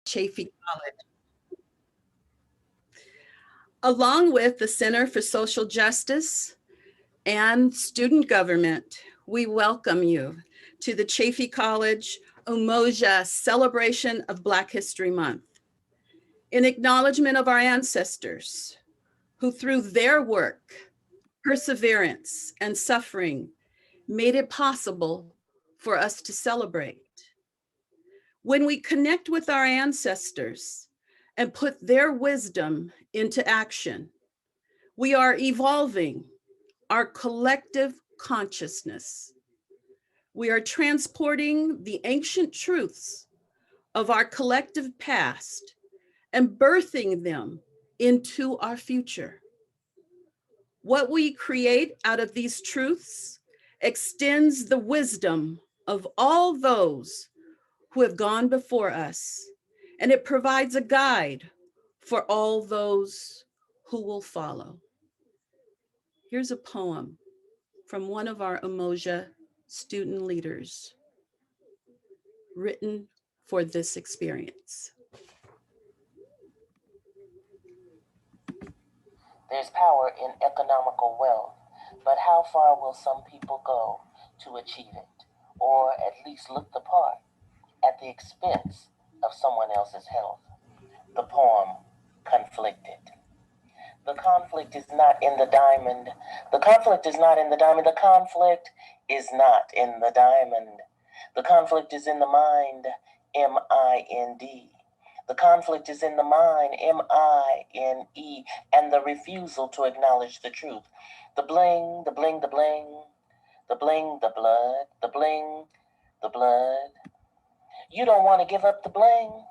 Chaffey College. Along with the Center for Social Justice and Student Government, we welcome you to the Chaffey College Umoja Celebration of Black History Month. In acknowledgement of our ancestors, who through their work, perseverance, and suffering made it possible for us to celebrate. When we connect with our ancestors and put their wisdom into action, we are evolving our collective consciousness. We are transporting the ancient truths of our collective past and birthing them into our future. What we create out of these truths extends the wisdom of all those who have gone before us, and it provides a guide for all those who will follow. Here's a poem from one of our Umoja student leaders, written for this experience. There's power in economical wealth, but how far will some people go to achieve it, or at least look the part, at the expense of someone else's health? The poem, Conflicted. The conflict is not in the diamond. The conflict is not in the diamond. The conflict is not in the diamond. The conflict is in the mind, M-I-N-D. The conflict is in the mind, M-I-N-E, and the refusal to acknowledge the truth. The bling, the bling, the bling, the bling, the blood, the bling, the blood. You don't want to give up the bling.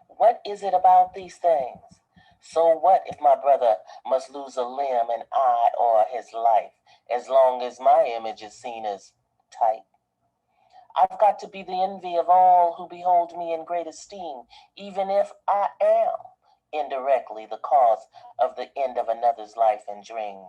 What is it about these things? So what if my brother must lose a limb, an eye, or his life, as long as my image is seen as tight? I've got to be the envy of all who behold me in great esteem, even if I am indirectly the cause of the end of another's life and dream.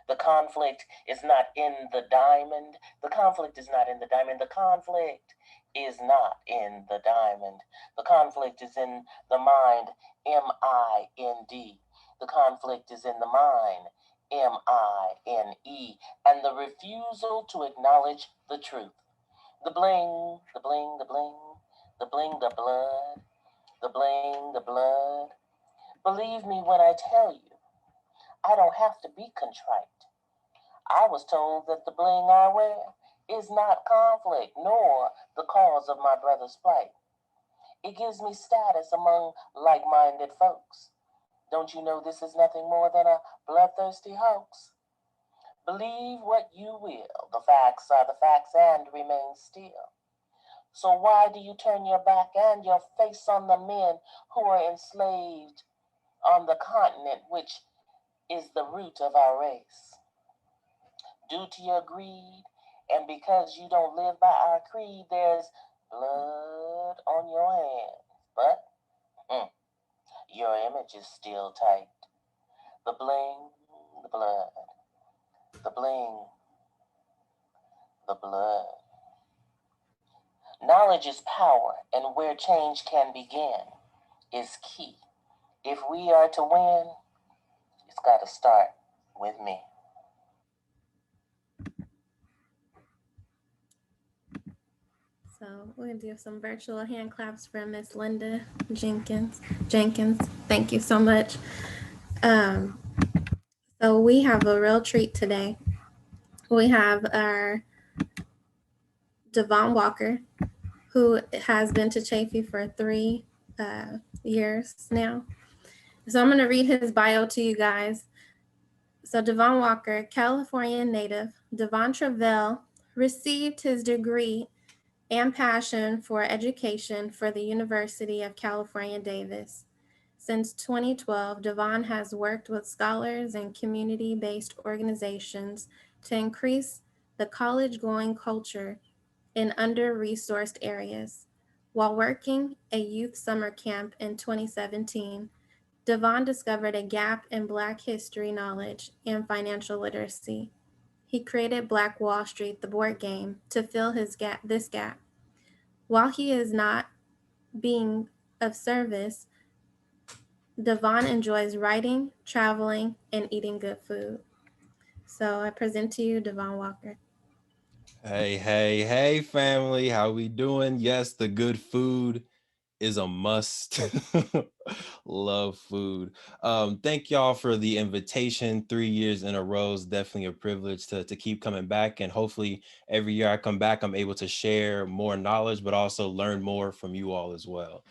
The conflict is not in the diamond. The conflict is not in the diamond. The conflict is not in the diamond. The conflict is in the mind, M-I-N-D. The conflict is in the mind, M-I-N-E, and the refusal to acknowledge the truth. The bling, the bling, the bling, the bling, the blood, the bling, the blood. Believe me when I tell you, I don't have to be contrite. I was told that the bling I wear is not conflict, nor the cause of my brother's plight. It gives me status among like-minded folks. Don't you know this is nothing more than a bloodthirsty hoax? Believe what you will, the facts are the facts and remain still. So why do you turn your back and your face on the men who are enslaved on the continent, which is the root of our race? Due to your greed, and because you don't live by our creed, there's blood on your hands. But your image is still tight. The bling, the blood, the bling, the blood. Knowledge is power, and where change can begin is key. If we are to win, it's got to start with me. So we're going to do some virtual hand claps for Miss Linda Jenkins. Thank you so much. So we have a real treat today. We have our Devon Walker, who has been to Chaffey for 3 years now. So I'm going to read his bio to you guys. So Devon Walker, California native, Devon Travell received his degree and passion for education for the University of California, Davis. Since 2012, Devon has worked with scholars and community-based organizations to increase the college-going culture in under-resourced areas. While working a youth summer camp in 2017, Devon discovered a gap in Black history knowledge and financial literacy. He created Black Wallstreet, the board game, to fill this gap. While he is not being of service, Devon enjoys writing, traveling, and eating good food. So I present to you Devon Walker. Hey, family. How we doing? Yes, the good food is a must. Love food. Thank y'all for the invitation. 3 years in a row is definitely a privilege to keep coming back. And hopefully every year I come back, I'm able to share more knowledge, but also learn more from you all as well.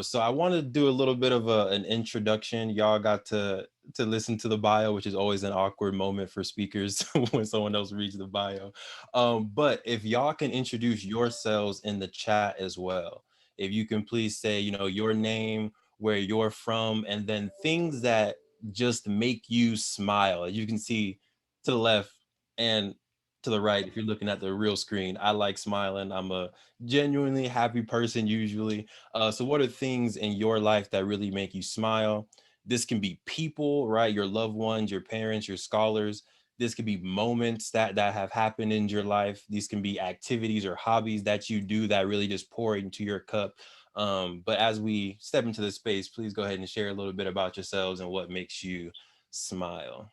So I want to do a little bit of an introduction. Y'all got to listen to the bio, which is always an awkward moment for speakers when someone else reads the bio. But if y'all can introduce yourselves in the chat as well. If you can please say, your name, where you're from, and then things that just make you smile. As you can see to the left and to the right, if you're looking at the real screen, I like smiling. I'm a genuinely happy person usually. So what are things in your life that really make you smile? This can be people, right? Your loved ones, your parents, your scholars. This could be moments that have happened in your life. These can be activities or hobbies that you do that really just pour into your cup. But as we step into this space, please go ahead and share a little bit about yourselves and what makes you smile.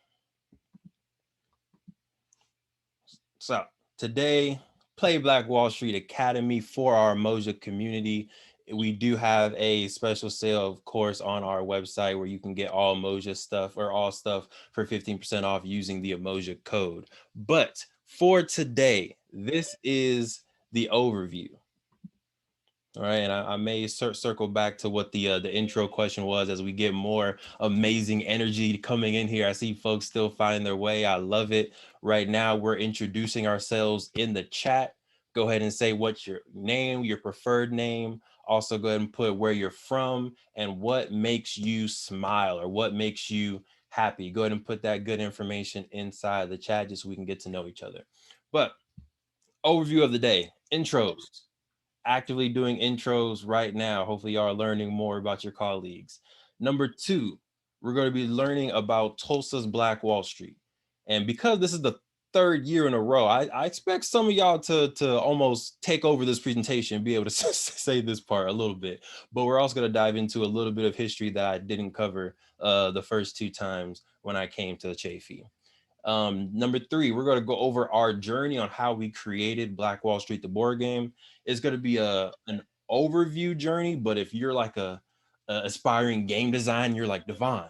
So today, Play Black Wall Street Academy for our Emoja community. We do have a special sale, of course, on our website where you can get all Emoja stuff or all stuff for 15% off using the Emoja code. But for today, this is the overview. All right, and I may circle back to what the intro question was as we get more amazing energy coming in here. I see folks still finding their way. I love it. Right now, we're introducing ourselves in the chat. Go ahead and say what's your name, your preferred name. Also, go ahead and put where you're from and what makes you smile or what makes you happy. Go ahead and put that good information inside the chat just so we can get to know each other. But overview of the day, intros. Actively doing intros right now. Hopefully y'all are learning more about your colleagues. Number 2, we're going to be learning about Tulsa's Black Wall Street. And because this is the 3rd year in a row, I expect some of y'all to almost take over this presentation and be able to say this part a little bit. But we're also going to dive into a little bit of history that I didn't cover the first 2 times when I came to Chafee. Number 3, we're going to go over our journey on how we created Black Wall Street, the board game. It's going to be an overview journey, but if you're like a aspiring game design, you're like, Devon,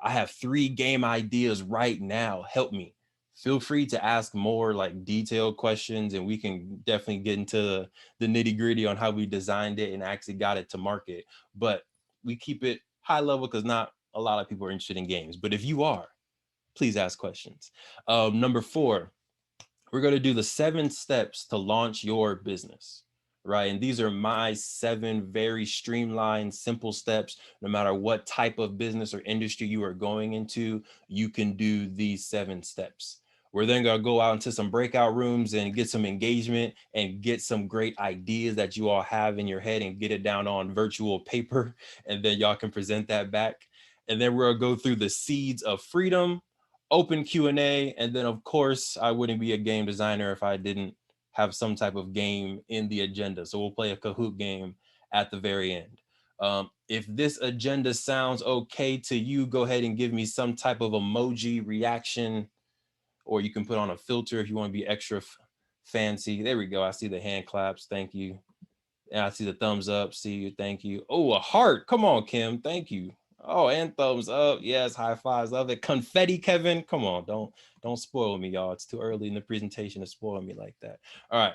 I have 3 game ideas right now. Help me. Feel free to ask more like detailed questions, and we can definitely get into the nitty gritty on how we designed it and actually got it to market. But we keep it high level because not a lot of people are interested in games. But if you are, please ask questions. Number 4, we're going to do the 7 steps to launch your business, right? And these are my 7 very streamlined, simple steps. No matter what type of business or industry you are going into, you can do these 7 steps. We're then going to go out into some breakout rooms and get some engagement and get some great ideas that you all have in your head and get it down on virtual paper. And then y'all can present that back. And then we're going to go through the seeds of freedom, open Q&A, and then of course I wouldn't be a game designer if I didn't have some type of game in the agenda. So we'll play a Kahoot game at the very end. If this agenda sounds okay to you, go ahead and give me some type of emoji reaction, or you can put on a filter if you want to be extra fancy. There we go. I see the hand claps. Thank you. And I see the thumbs up. See you. Thank you. Oh, a heart. Come on, Kim. Thank you. Oh, and thumbs up. Yes, high fives. Love it. Confetti, Kevin. Come on. Don't spoil me, y'all. It's too early in the presentation to spoil me like that. All right.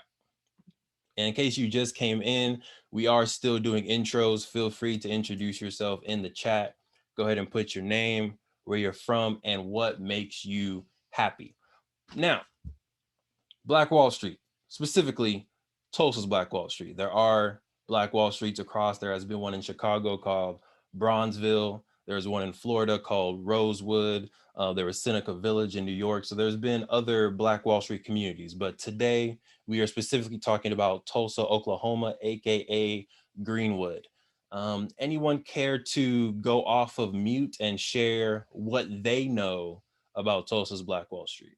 And in case you just came in, we are still doing intros. Feel free to introduce yourself in the chat. Go ahead and put your name, where you're from, and what makes you happy. Now, Black Wall Street, specifically Tulsa's Black Wall Street. There are Black Wall Streets across. There has been one in Chicago called Bronzeville. There's one in Florida called Rosewood. There was Seneca Village in New York. So there's been other Black Wall Street communities. But today we are specifically talking about Tulsa, Oklahoma, AKA Greenwood. Anyone care to go off of mute and share what they know about Tulsa's Black Wall Street?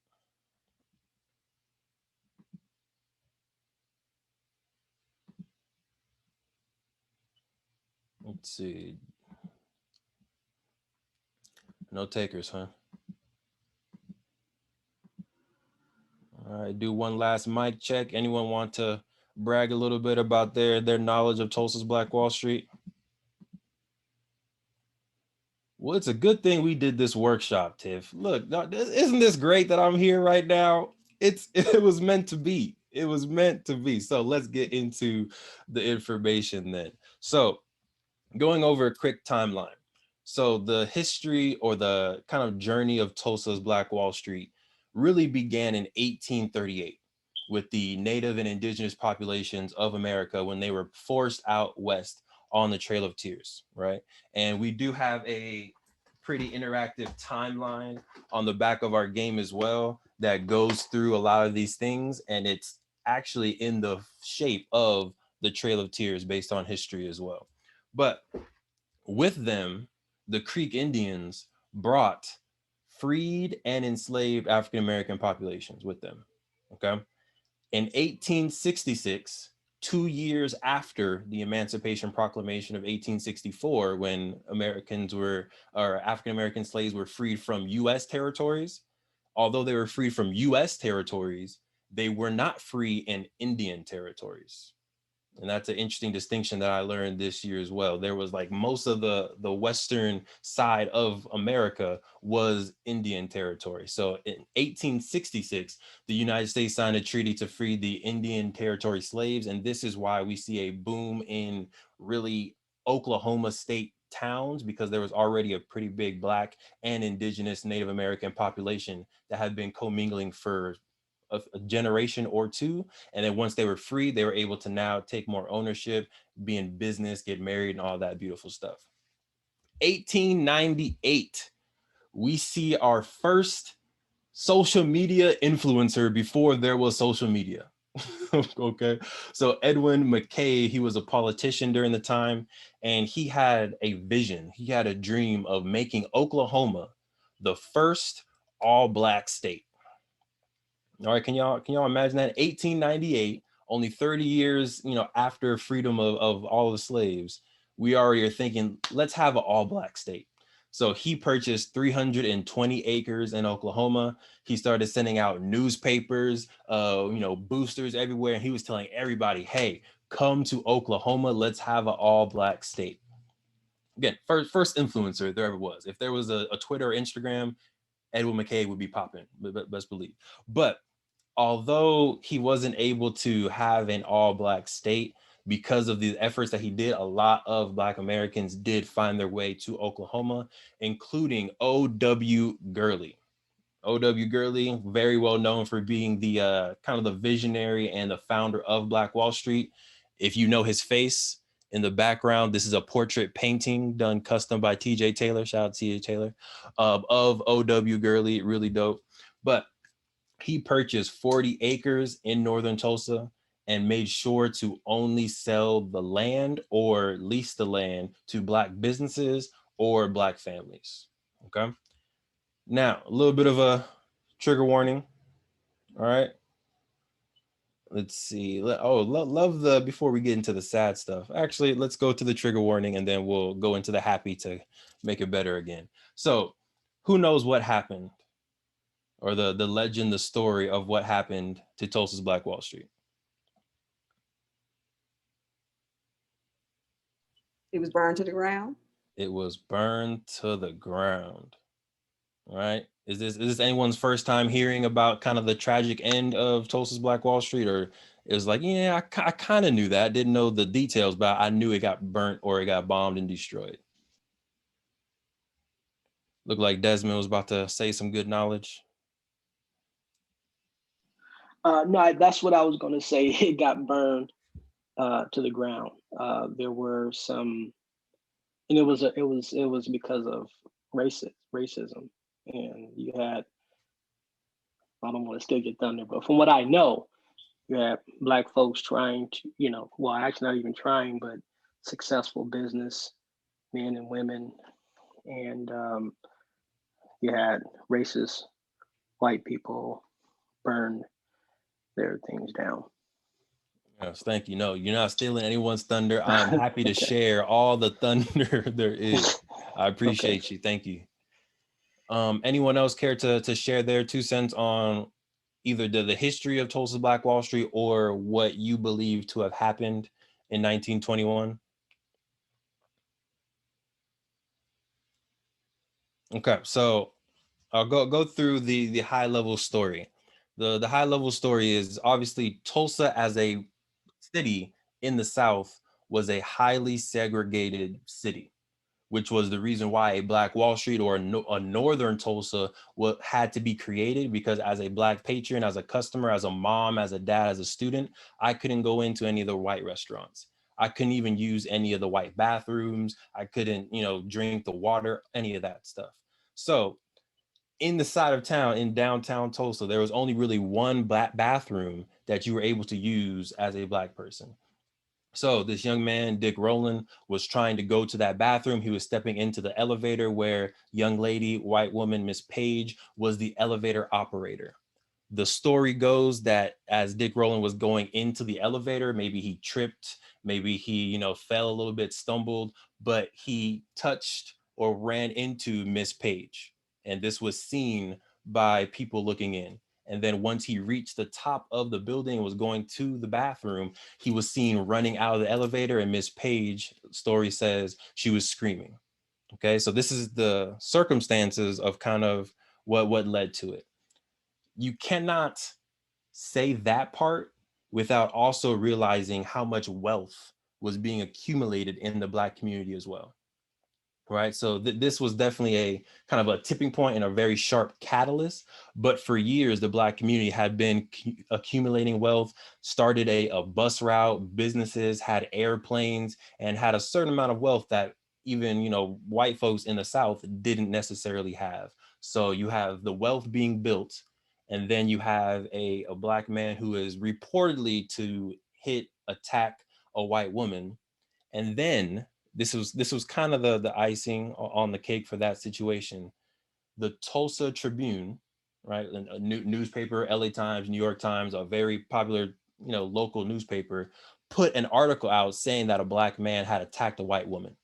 Let's see. No takers, huh? All right, do one last mic check. Anyone want to brag a little bit about their knowledge of Tulsa's Black Wall Street? Well, it's a good thing we did this workshop, Tiff. Look, isn't this great that I'm here right now? It was meant to be. It was meant to be. So let's get into the information then. So going over a quick timeline. So the history or the kind of journey of Tulsa's Black Wall Street really began in 1838 with the native and indigenous populations of America when they were forced out west on the Trail of Tears, right? And we do have a pretty interactive timeline on the back of our game as well that goes through a lot of these things, and it's actually in the shape of the Trail of Tears based on history as well. But with them, the Creek Indians brought freed and enslaved African American populations with them. Okay. In 1866, 2 years after the Emancipation Proclamation of 1864, when African American slaves were freed from US territories, although they were freed from US territories, they were not free in Indian territories. And that's an interesting distinction that I learned this year as well. There was like most of the western side of America was Indian territory. So in 1866, the United States signed a treaty to free the Indian territory slaves. And this is why we see a boom in really Oklahoma state towns, because there was already a pretty big Black and indigenous Native American population that had been commingling for a generation or two. And then once they were free, they were able to now take more ownership, be in business, get married, and all that beautiful stuff. 1898, we see our first social media influencer before there was social media. Okay. So Edwin Mckay, he was a politician during the time, and he had a vision. He had a dream of making Oklahoma the first all-Black state. All right, can y'all imagine that? 1898, only 30 years, after freedom of all the slaves, we already are thinking, let's have an all-Black state. So he purchased 320 acres in Oklahoma. He started sending out newspapers, boosters everywhere, and he was telling everybody, "Hey, come to Oklahoma. Let's have an all-Black state." Again, first influencer there ever was. If there was a Twitter or Instagram, Edwin Mckay would be popping, best believe. But although he wasn't able to have an all-Black state, because of the efforts that he did, a lot of Black Americans did find their way to Oklahoma, including O.W. Gurley. O.W. Gurley, very well known for being the kind of the visionary and the founder of Black Wall Street. If you know his face in the background, this is a portrait painting done custom by T.J. Taylor. Shout out to T.J. Taylor, of O.W. Gurley. Really dope. But he purchased 40 acres in northern Tulsa and made sure to only sell the land or lease the land to Black businesses or Black families. Okay. Now, a little bit of a trigger warning. All right. Let's see. Love the, before we get into the sad stuff, actually, let's go to the trigger warning and then we'll go into the happy to make it better again. So who knows what happened, or the legend, the story of what happened to Tulsa's Black Wall Street? It was burned to the ground. It was burned to the ground. All right. Is this anyone's first time hearing about kind of the tragic end of Tulsa's Black Wall Street, or it was like, yeah, I kind of knew that, didn't know the details, but I knew it got burnt or it got bombed and destroyed? Looked like Desmond was about to say some good knowledge. No, that's what I was going to say. It got burned to the ground. There were some, and it was because of racism, and you had, I don't want to steal your thunder, but from what I know, you had Black folks trying to, well, actually not even trying, but successful business men and women, and you had racist white people burn their things down. Yes, thank you. No, you're not stealing anyone's thunder. I'm happy to share all the thunder there is. I appreciate you. Thank you. Anyone else care to share their 2 cents on either the history of Tulsa Black Wall Street or what you believe to have happened in 1921? Okay, so I'll go through the high level story. The high level story is obviously Tulsa as a city in the South was a highly segregated city, which was the reason why a Black Wall Street or a northern Tulsa had to be created, because as a Black patron, as a customer, as a mom, as a dad, as a student, I couldn't go into any of the white restaurants. I couldn't even use any of the white bathrooms. I couldn't, drink the water, any of that stuff. So in the side of town, in downtown Tulsa, there was only really one Black bathroom that you were able to use as a Black person. So this young man, Dick Rowland, was trying to go to that bathroom. He was stepping into the elevator where young lady, white woman, Miss Page, was the elevator operator. The story goes that as Dick Rowland was going into the elevator, maybe he tripped, maybe he, fell a little bit, stumbled, but he touched or ran into Miss Page. And this was seen by people looking in. And then once he reached the top of the building and was going to the bathroom, he was seen running out of the elevator, and Miss Page, story says, she was screaming. Okay, so this is the circumstances of kind of what led to it. You cannot say that part without also realizing how much wealth was being accumulated in the Black community as well. Right. So this was definitely a kind of a tipping point and a very sharp catalyst. But for years, the Black community had been accumulating wealth, started a bus route, businesses, had airplanes, and had a certain amount of wealth that even, white folks in the South didn't necessarily have. So you have the wealth being built, and then you have a Black man who is reportedly to attack a white woman. And then this was kind of the icing on the cake for that situation. The Tulsa Tribune, right, a newspaper, LA Times, New York Times, a very popular, local newspaper, put an article out saying that a Black man had attacked a white woman.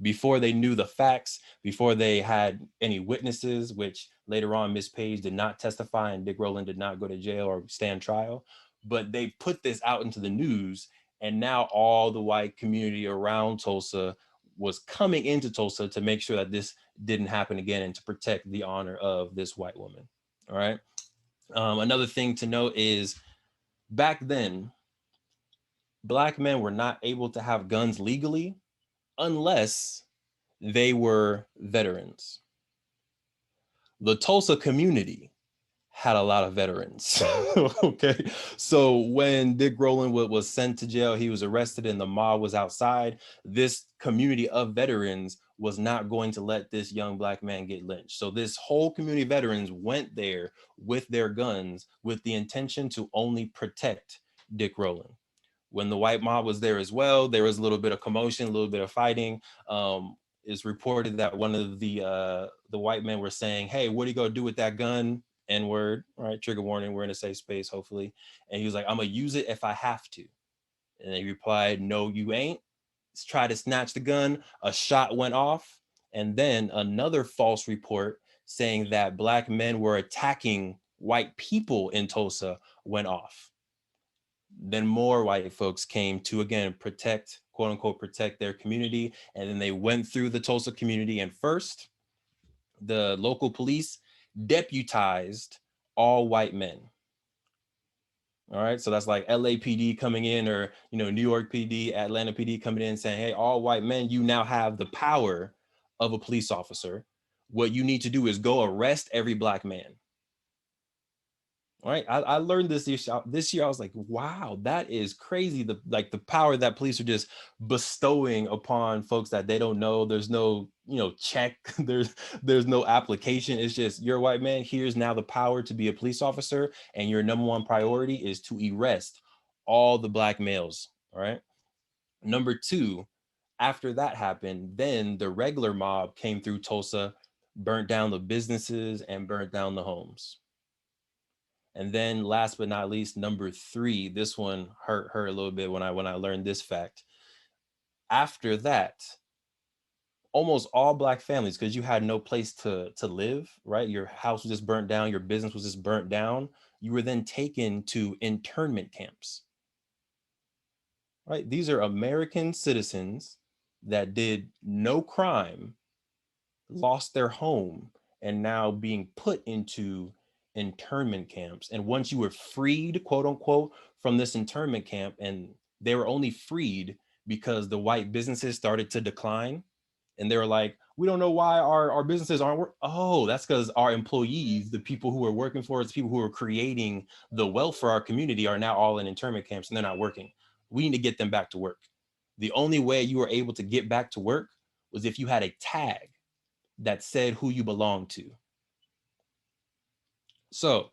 Before they knew the facts, before they had any witnesses, which later on Miss Page did not testify and Dick Rowland did not go to jail or stand trial, but they put this out into the news, and now all the white community around Tulsa was coming into Tulsa to make sure that this didn't happen again and to protect the honor of this white woman. All right. Another thing to note is back then, Black men were not able to have guns legally unless they were veterans. The Tulsa community had a lot of veterans. Okay. So when Dick Rowland was sent to jail, he was arrested and the mob was outside. This community of veterans was not going to let this young Black man get lynched. So this whole community of veterans went there with their guns with the intention to only protect Dick Rowland. When the white mob was there as well, there was a little bit of commotion, a little bit of fighting. It's reported that one of the white men were saying, "Hey, what are you gonna do with that gun?" N-word, right? Trigger warning. We're in a safe space, hopefully. And he was like, "I'm gonna use it if I have to." And they replied, "No, you ain't." Try to snatch the gun. A shot went off, and then another false report saying that Black men were attacking white people in Tulsa went off. Then more white folks came to, again, protect, quote unquote, protect their community. And then they went through the Tulsa community. And first, the local police deputized all white men. All right. So that's like LAPD coming in, or, New York PD, Atlanta PD coming in saying, "Hey, all white men, you now have the power of a police officer. What you need to do is go arrest every Black man." All right. I learned this year. I was like, wow, that is crazy. The power that police are just bestowing upon folks that they don't know. There's no, check. There's no application. It's just, you're a white man. Here's now the power to be a police officer. And your number one priority is to arrest all the Black males. All right. Number two, after that happened, then the regular mob came through Tulsa, burnt down the businesses and burnt down the homes. And then last but not least, number 3, this one hurt a little bit when I learned this fact. After that, almost all Black families, because you had no place to live, right? Your house was just burnt down, your business was just burnt down. You were then taken to internment camps, right? These are American citizens that did no crime, lost their home, and now being put into internment camps. And once you were freed, quote unquote, from this internment camp, and they were only freed because the white businesses started to decline, and they were like, we don't know why our businesses aren't working. Oh, that's because our employees, the people who are working for us, people who are creating the wealth for our community, are now all in internment camps and they're not working. We need to get them back to work. The only way you were able to get back to work was if you had a tag that said who you belonged to. So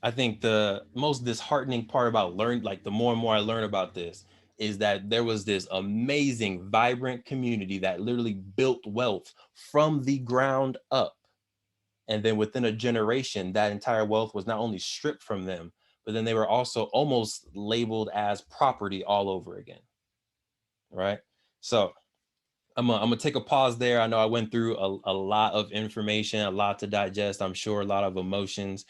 I think the most disheartening part about the more and more I learn about this, is that there was this amazing, vibrant community that literally built wealth from the ground up. And then within a generation, that entire wealth was not only stripped from them, but then they were also almost labeled as property all over again. Right? So I'm gonna take a pause there. I know I went through a lot of information, a lot to digest. I'm sure a lot of emotions.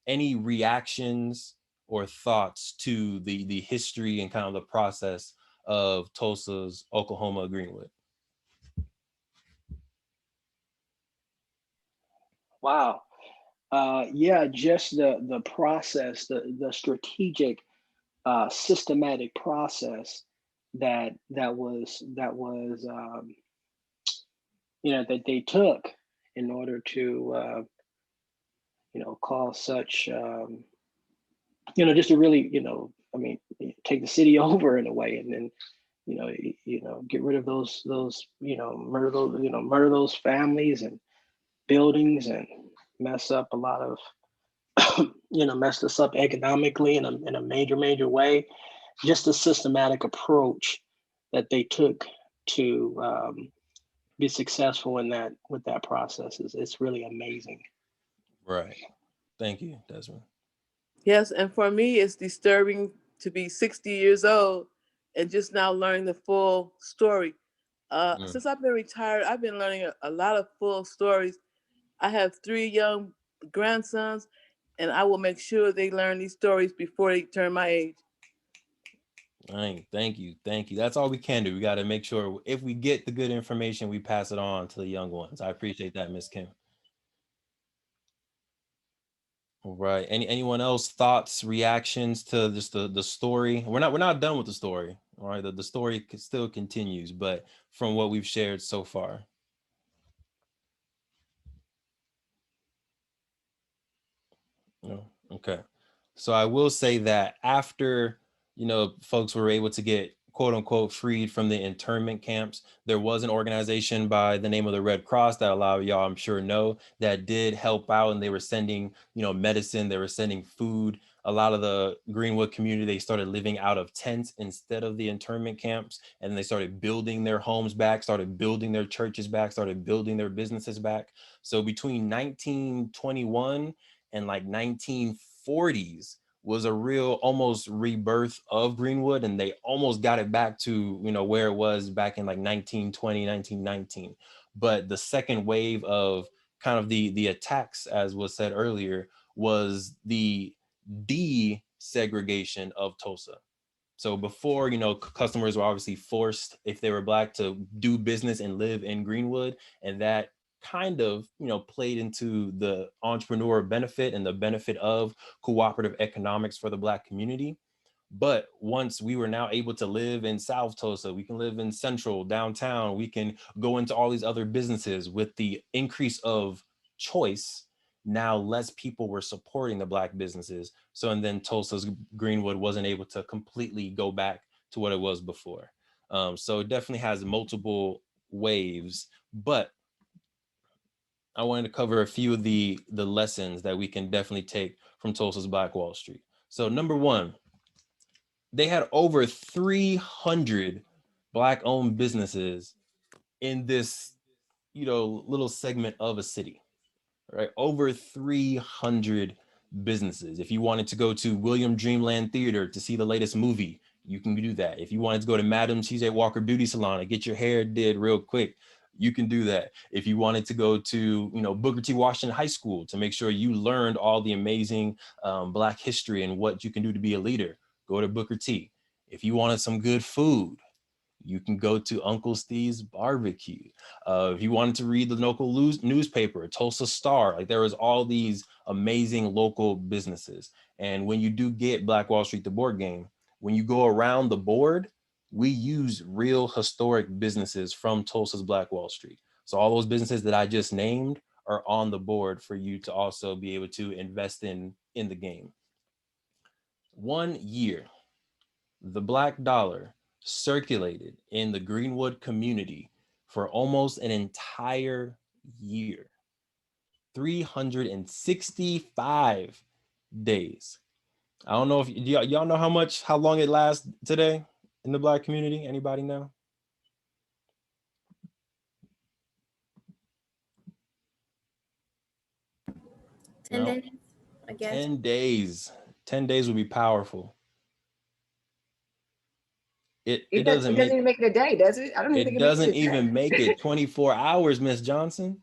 Any reactions or thoughts to the history and kind of the process of Tulsa's Oklahoma Greenwood? Wow. Yeah, just the process, the strategic, systematic process that was that they took in order to cause such just to really I mean take the city over in a way, and then get rid of those murder those families and buildings, and mess up a lot of messed us up economically in a major way. Just a systematic approach that they took to be successful in that with that process it's really amazing. Right. Thank you, Desmond. Yes, and for me, it's disturbing to be 60 years old and just now learning the full story. Since I've been retired, I've been learning a lot of full stories. I have 3 young grandsons, and I will make sure they learn these stories before they turn my age. Thank you. That's all we can do. We got to make sure if we get the good information, we pass it on to the young ones. I appreciate that, Miss Kim. All right. Anyone else thoughts, reactions to just the story? We're not done with the story. All right. The story still continues, but from what we've shared so far. No. Okay. So I will say that after, folks were able to get quote unquote freed from the internment camps, there was an organization by the name of the Red Cross that a lot of y'all I'm sure know that did help out, and they were sending, medicine, they were sending food. A lot of the Greenwood community, they started living out of tents instead of the internment camps, and they started building their homes back, started building their churches back, started building their businesses back. So between 1921 and like 1940s was a real almost rebirth of Greenwood, and they almost got it back to where it was back in like 1920, 1919. But the second wave of kind of the attacks, as was said earlier, was the desegregation of Tulsa. So before, customers were obviously forced, if they were Black, to do business and live in Greenwood, and that kind of, played into the entrepreneur benefit and the benefit of cooperative economics for the Black community. But once we were now able to live in South Tulsa, we can live in Central, downtown, we can go into all these other businesses with the increase of choice. Now less people were supporting the Black businesses. So, and then Tulsa's Greenwood wasn't able to completely go back to what it was before. So it definitely has multiple waves, but I wanted to cover a few of the lessons that we can definitely take from Tulsa's Black Wall Street. So number one, they had over 300 Black-owned businesses in this, little segment of a city, right? Over 300 businesses. If you wanted to go to William Dreamland Theater to see the latest movie, you can do that. If you wanted to go to Madam C.J. Walker Beauty Salon and get your hair did real quick, you can do that. If you wanted to go to, Booker T. Washington High School to make sure you learned all the amazing Black history and what you can do to be a leader, go to Booker T. If you wanted some good food, you can go to Uncle Steve's Barbecue. If you wanted to read the local newspaper, Tulsa Star, like there was all these amazing local businesses. And when you do get Black Wall Street, the board game, when you go around the board, we use real historic businesses from Tulsa's Black Wall Street. So all those businesses that I just named are on the board for you to also be able to invest in the game. 1 year, the Black dollar circulated in the Greenwood community for almost an entire year. 365 days. I don't know if y'all know how long it lasts today in the Black community. Anybody know? Ten days, I guess. 10 days. 10 days would be powerful. It doesn't even make it a day, does it? I don't even think it doesn't even make it 24 hours, Miss Johnson.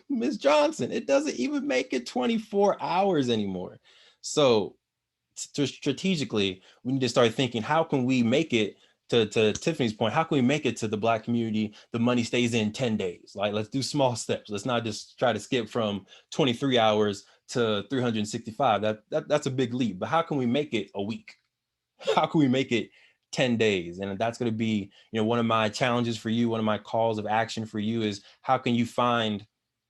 Miss Johnson, it doesn't even make it 24 hours anymore. So strategically, we need to start thinking, how can we make it to Tiffany's point, how can we make it to the Black community, the money stays in 10 days? Like, let's do small steps. Let's not just try to skip from 23 hours to 365. That's a big leap, but how can we make it a week? How can we make it 10 days? And that's going to be, one of my challenges for you. One of my calls of action for you is, how can you find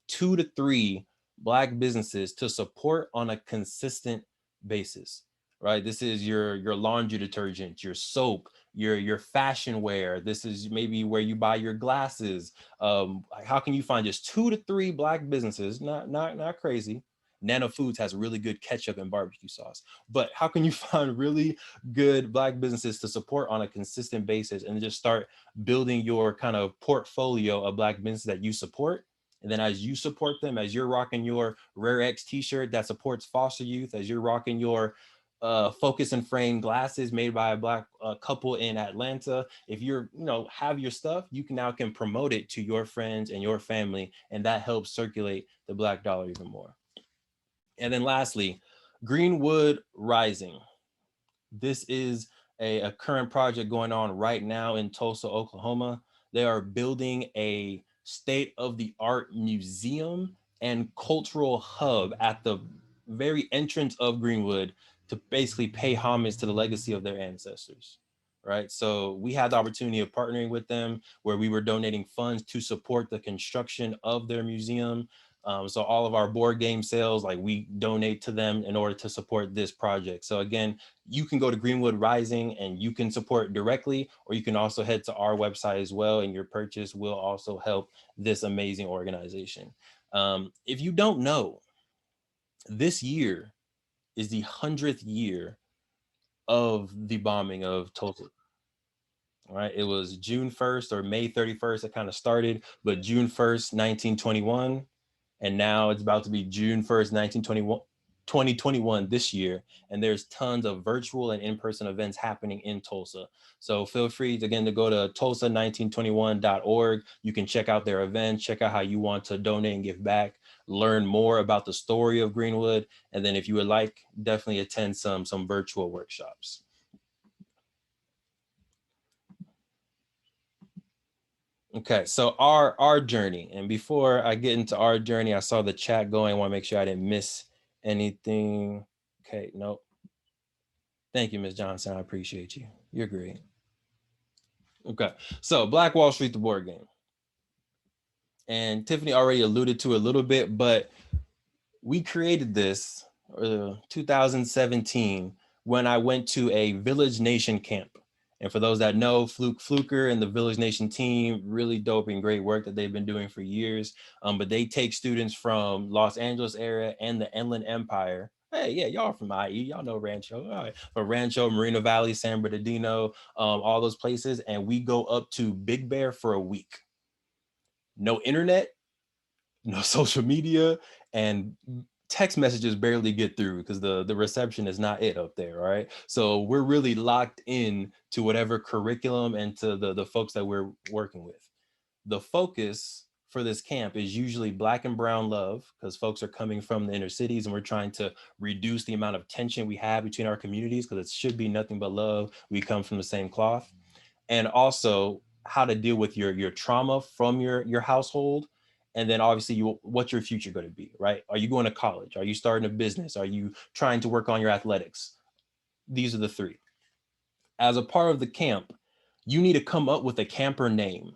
2 to 3 Black businesses to support on a consistent basis, right? This is your laundry detergent, your soap, your fashion wear. This is maybe where you buy your glasses. How can you find just 2 to 3 Black businesses? Not crazy. Nano Foods has really good ketchup and barbecue sauce, but how can you find really good Black businesses to support on a consistent basis and just start building your kind of portfolio of Black businesses that you support? And then as you support them, as you're rocking your Rare X t-shirt that supports foster youth, as you're rocking your focus and frame glasses made by a Black couple in Atlanta, if you're, have your stuff, you can promote it to your friends and your family, and that helps circulate the Black dollar even more. And then lastly, Greenwood Rising. This is a current project going on right now in Tulsa, Oklahoma. They are building a state-of-the-art museum and cultural hub at the very entrance of Greenwood to basically pay homage to the legacy of their ancestors, right? So we had the opportunity of partnering with them, where we were donating funds to support the construction of their museum. So all of our board game sales, like, we donate to them in order to support this project. So again, you can go to Greenwood Rising and you can support directly, or you can also head to our website as well, and your purchase will also help this amazing organization. If you don't know, this year is the 100th year of the bombing of Tulsa. All right, it was June 1st or May 31st, it kind of started, but June 1st, 1921. And now it's about to be June 1st, 2021 this year. And there's tons of virtual and in-person events happening in Tulsa. So feel free to go to tulsa1921.org. You can check out their events, check out how you want to donate and give back, learn more about the story of Greenwood. And then if you would like, definitely attend some virtual workshops. Okay, so our journey, and before I get into our journey, I saw the chat going. I want to make sure I didn't miss anything. Okay, nope. Thank you, Ms. Johnson. I appreciate you. You're great. Okay, so Black Wall Street, the board game. And Tiffany already alluded to it a little bit, but we created this 2017 when I went to a Village Nation camp. And for those that know, Fluker and the Village Nation team, really dope and great work that they've been doing for years. But they take students from Los Angeles area and the Inland Empire. Hey, yeah, y'all from IE, y'all know Rancho. All right, from Rancho, Moreno Valley, San Bernardino, all those places. And we go up to Big Bear for a week. No internet, no social media, and text messages barely get through because the reception is not it up there, right? So we're really locked in to whatever curriculum and to the folks that we're working with. The focus for this camp is usually Black and brown love, because folks are coming from the inner cities and we're trying to reduce the amount of tension we have between our communities, because it should be nothing but love. We come from the same cloth. And also how to deal with your trauma from your household. And then obviously what's your future going to be, right? Are you going to college? Are you starting a business? Are you trying to work on your athletics? These are the three. As a part of the camp, you need to come up with a camper name,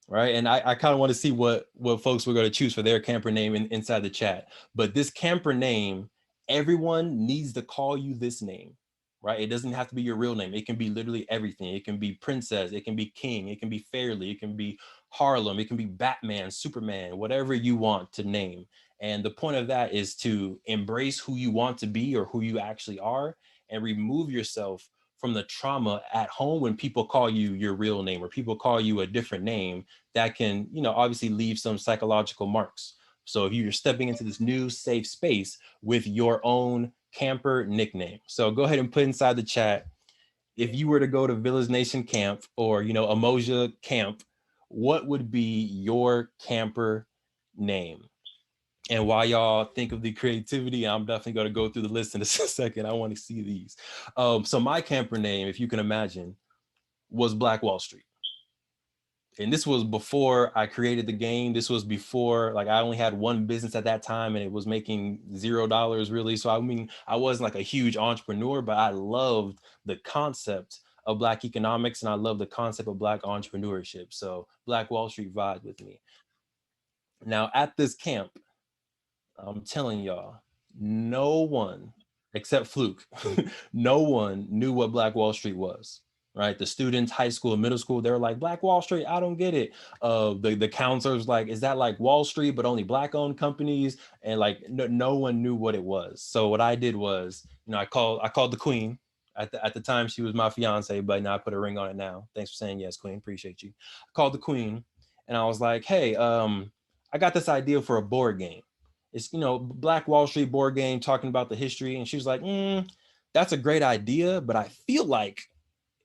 right? And I kind of want to see what folks were going to choose for their camper name inside the chat. But this camper name, everyone needs to call you this name, right? It doesn't have to be your real name. It can be literally everything. It can be princess, it can be king, it can be fairly, it can be Harlem, it can be Batman, Superman, whatever you want to name. And the point of that is to embrace who you want to be or who you actually are, and remove yourself from the trauma at home when people call you your real name or people call you a different name that can, obviously leave some psychological marks. So if you're stepping into this new safe space with your own camper nickname. So go ahead and put inside the chat, if you were to go to Village Nation Camp or, Umoja Camp, what would be your camper name? And while y'all think of the creativity, I'm definitely going to go through the list in a second. I want to see these. So my camper name, if you can imagine, was Black Wallstreet. And this was before I created the game. This was before, like, I only had one business at that time and it was making $0 really. So, I mean, I wasn't like a huge entrepreneur, but I loved the concept of Black economics and I love the concept of Black entrepreneurship. So Black Wallstreet vibed with me. Now at this camp, I'm telling y'all, no one except Fluke, no one knew what Black Wallstreet was, right? The students, high school, middle school, they were like, Black Wallstreet, I don't get it. The counselors like, is that like Wall Street, but only Black owned companies? And like, no one knew what it was. So what I did was, I called the queen. At the time, she was my fiance, but now I put a ring on it now. Thanks for saying yes, queen. Appreciate you. I called the queen and I was like, hey, I got this idea for a board game. It's, Black Wall Street board game talking about the history. And she was like, that's a great idea, but I feel like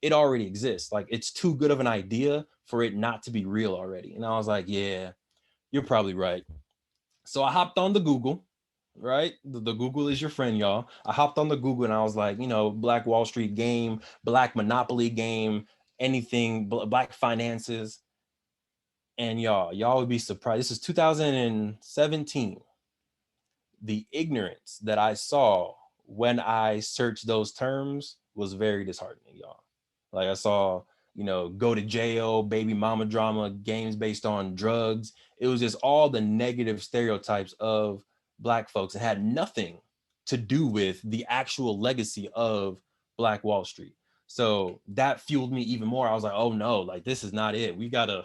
it already exists. Like, it's too good of an idea for it not to be real already. And I was like, yeah, you're probably right. So I hopped on the Google, right? The Google is your friend, y'all. I hopped on the Google and I was like, Black Wall Street game, Black Monopoly game, anything, Black finances. And y'all would be surprised. This is 2017. The ignorance that I saw when I searched those terms was very disheartening, y'all. Like, I saw, go to jail, baby mama drama, games based on drugs. It was just all the negative stereotypes of Black folks. It had nothing to do with the actual legacy of Black Wall Street. So that fueled me even more. I was like, oh no, like, this is not it. We gotta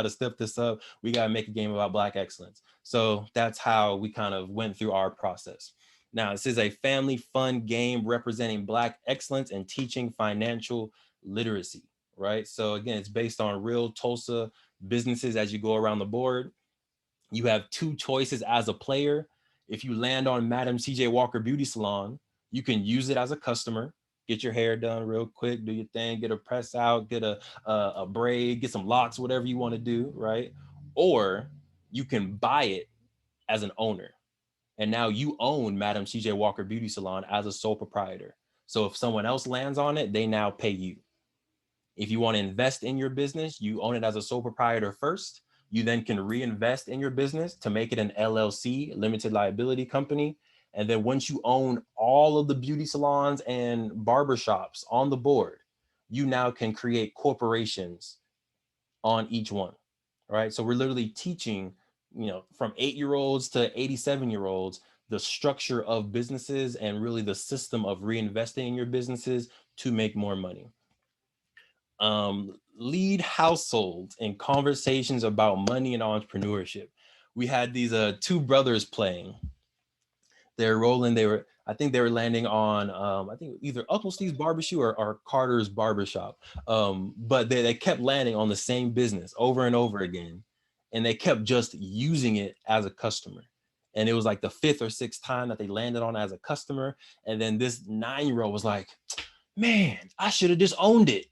step this up. We gotta make a game about Black excellence. So that's how we kind of went through our process. Now, this is a family fun game representing Black excellence and teaching financial literacy, right? So again, it's based on real Tulsa businesses. As you go around the board, you have two choices as a player. If you land on Madam CJ Walker Beauty Salon, you can use it as a customer, get your hair done real quick, do your thing, get a press out, get a braid, get some locks, whatever you want to do, right? Or you can buy it as an owner. And now you own Madam CJ Walker Beauty Salon as a sole proprietor. So if someone else lands on it, they now pay you. If you want to invest in your business, you own it as a sole proprietor first. You then can reinvest in your business to make it an LLC, limited liability company. And then once you own all of the beauty salons and barbershops on the board, you now can create corporations on each one, right? So we're literally teaching, from 8-year-olds to 87-year-olds, the structure of businesses and really the system of reinvesting in your businesses to make more money. Lead households in conversations about money and entrepreneurship. We had these two brothers playing. They're rolling. I think they were landing on, I think either Uncle Steve's Barbershop or Carter's Barbershop. But they kept landing on the same business over and over again. And they kept just using it as a customer. And it was like the 5th or 6th time that they landed on as a customer. And then this 9-year-old was like, man, I should have just owned it.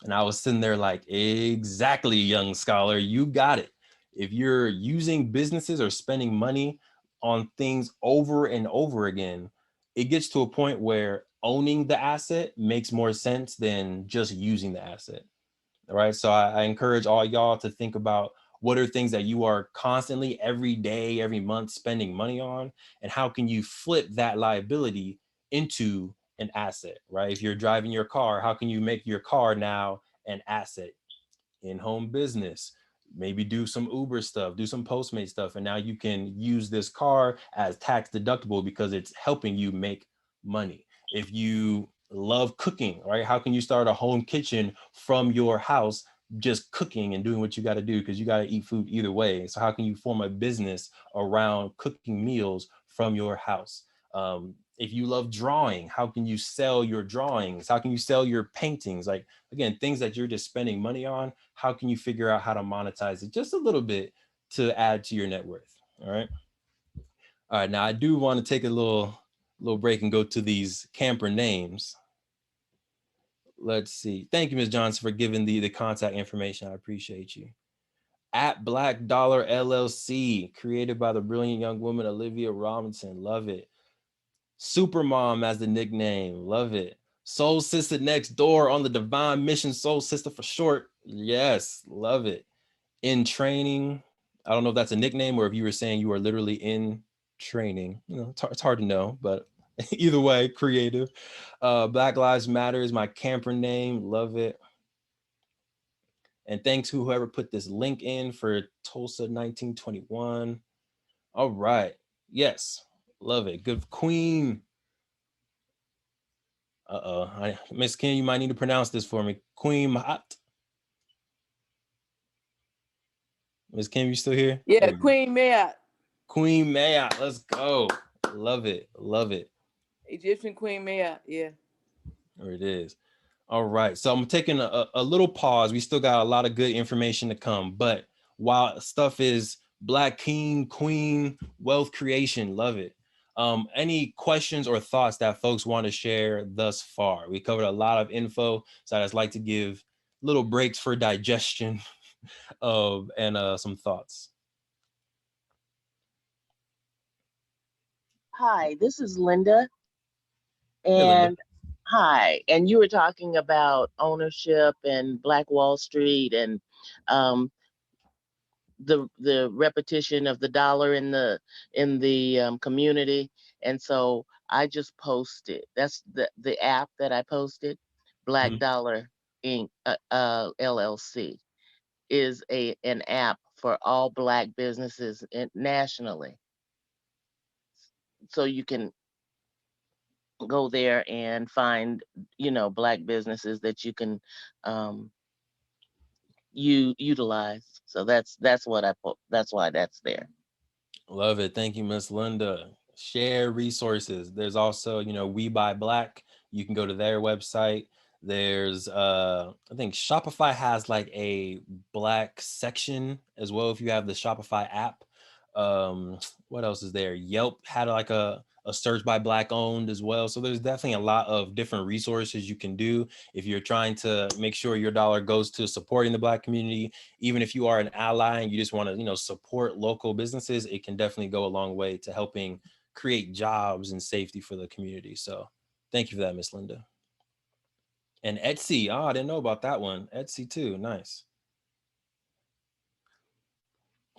And I was sitting there like, exactly, young scholar, you got it. If you're using businesses or spending money on things over and over again, it gets to a point where owning the asset makes more sense than just using the asset. All right. So I encourage all y'all to think about what are things that you are constantly, every day, every month spending money on, and how can you flip that liability into an asset, right? If you're driving your car, how can you make your car now an asset? In-home business, maybe do some Uber stuff, do some Postmate stuff, and now you can use this car as tax deductible because it's helping you make money. If you love cooking, right, how can you start a home kitchen from your house, just cooking and doing what you got to do, because you got to eat food either way? So how can you form a business around cooking meals from your house? If you love drawing, how can you sell your drawings? How can you sell your paintings? Like, again, things that you're just spending money on, how can you figure out how to monetize it just a little bit to add to your net worth? All right. All right. Now I do want to take a little break and go to these camper names. Let's see. Thank you, Ms. Johnson, for giving the contact information. I appreciate you. At Black Dollar LLC, created by the brilliant young woman, Olivia Robinson. Love it. Supermom as the nickname. Love it. Soul Sister Next Door on the Divine Mission, Soul Sister for short. Yes, love it. In training. I don't know if that's a nickname or if you were saying you are literally in training. You know, it's hard to know, but either way, creative. Black Lives Matter is my camper name. Love it. And thanks to whoever put this link in for Tulsa 1921. All right. Yes, love it. Good Queen. Miss Kim, you might need to pronounce this for me. Queen Mahat. Miss Kim, you still here? Yeah, Queen Mayat. Queen Mayat. Let's go. Love it. Love it. Egyptian Queen Mayat. Yeah. There it is. All right. So I'm taking a little pause. We still got a lot of good information to come. But while stuff is Black King, Queen, wealth creation, love it. Any questions or thoughts that folks want to share thus far? We covered a lot of info, so I just like to give little breaks for digestion and some thoughts. Hi, this is Linda. Hey, Linda. And hi, and you were talking about ownership and Black Wall Street and the repetition of the dollar in the community. And so I just posted. That's the app that I posted. Black Dollar Inc. LLC is an app for all Black businesses nationally. So you can go there and find, Black businesses that you can utilize. So that's what that's why that's there. Love it. Thank you, Miss Linda. Share resources. There's also, We Buy Black. You can go to their website. There's I think Shopify has like a Black section as well if you have the Shopify app. What else is there? Yelp had like a search by Black owned as well. So there's definitely a lot of different resources you can do if you're trying to make sure your dollar goes to supporting the Black community. Even if you are an ally and you just want to, support local businesses, it can definitely go a long way to helping create jobs and safety for the community. So thank you for that, Miss Linda. And Etsy. Oh, I didn't know about that one. Etsy too. Nice.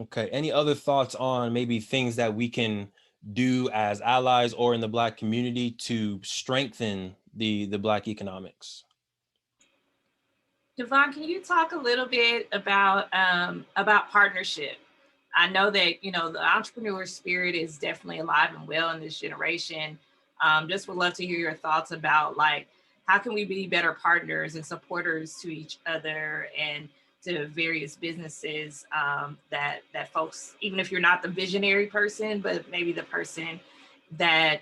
Okay. Any other thoughts on maybe things that we can do as allies or in the Black community to strengthen the Black economics? Devon, can you talk a little bit about partnership? I know that, the entrepreneur spirit is definitely alive and well in this generation. Just would love to hear your thoughts about how can we be better partners and supporters to each other and to various businesses that folks, even if you're not the visionary person, but maybe the person that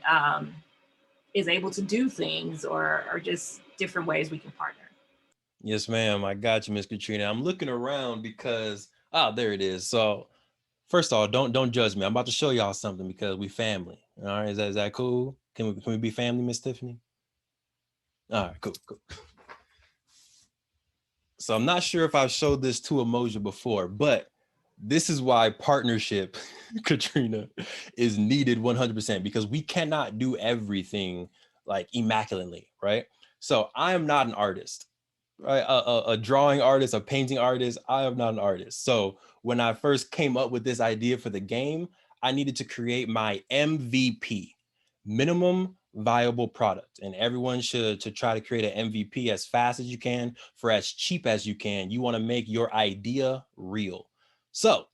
is able to do things or just different ways we can partner. Yes, ma'am. I got you, Miss Katrina. I'm looking around because, there it is. So First of all, don't judge me. I'm about to show y'all something because we family. All right, is that cool? Can we be family, Miss Tiffany? All right, cool. So I'm not sure if I've showed this to Umoja before, but this is why partnership, Katrina, is needed 100%, because we cannot do everything like immaculately, right? So I am not an artist, right? A drawing artist, a painting artist. I am not an artist. So when I first came up with this idea for the game, I needed to create my MVP, minimum viable product. And everyone should to try to create an MVP as fast as you can for as cheap as you can. You want to make your idea real. So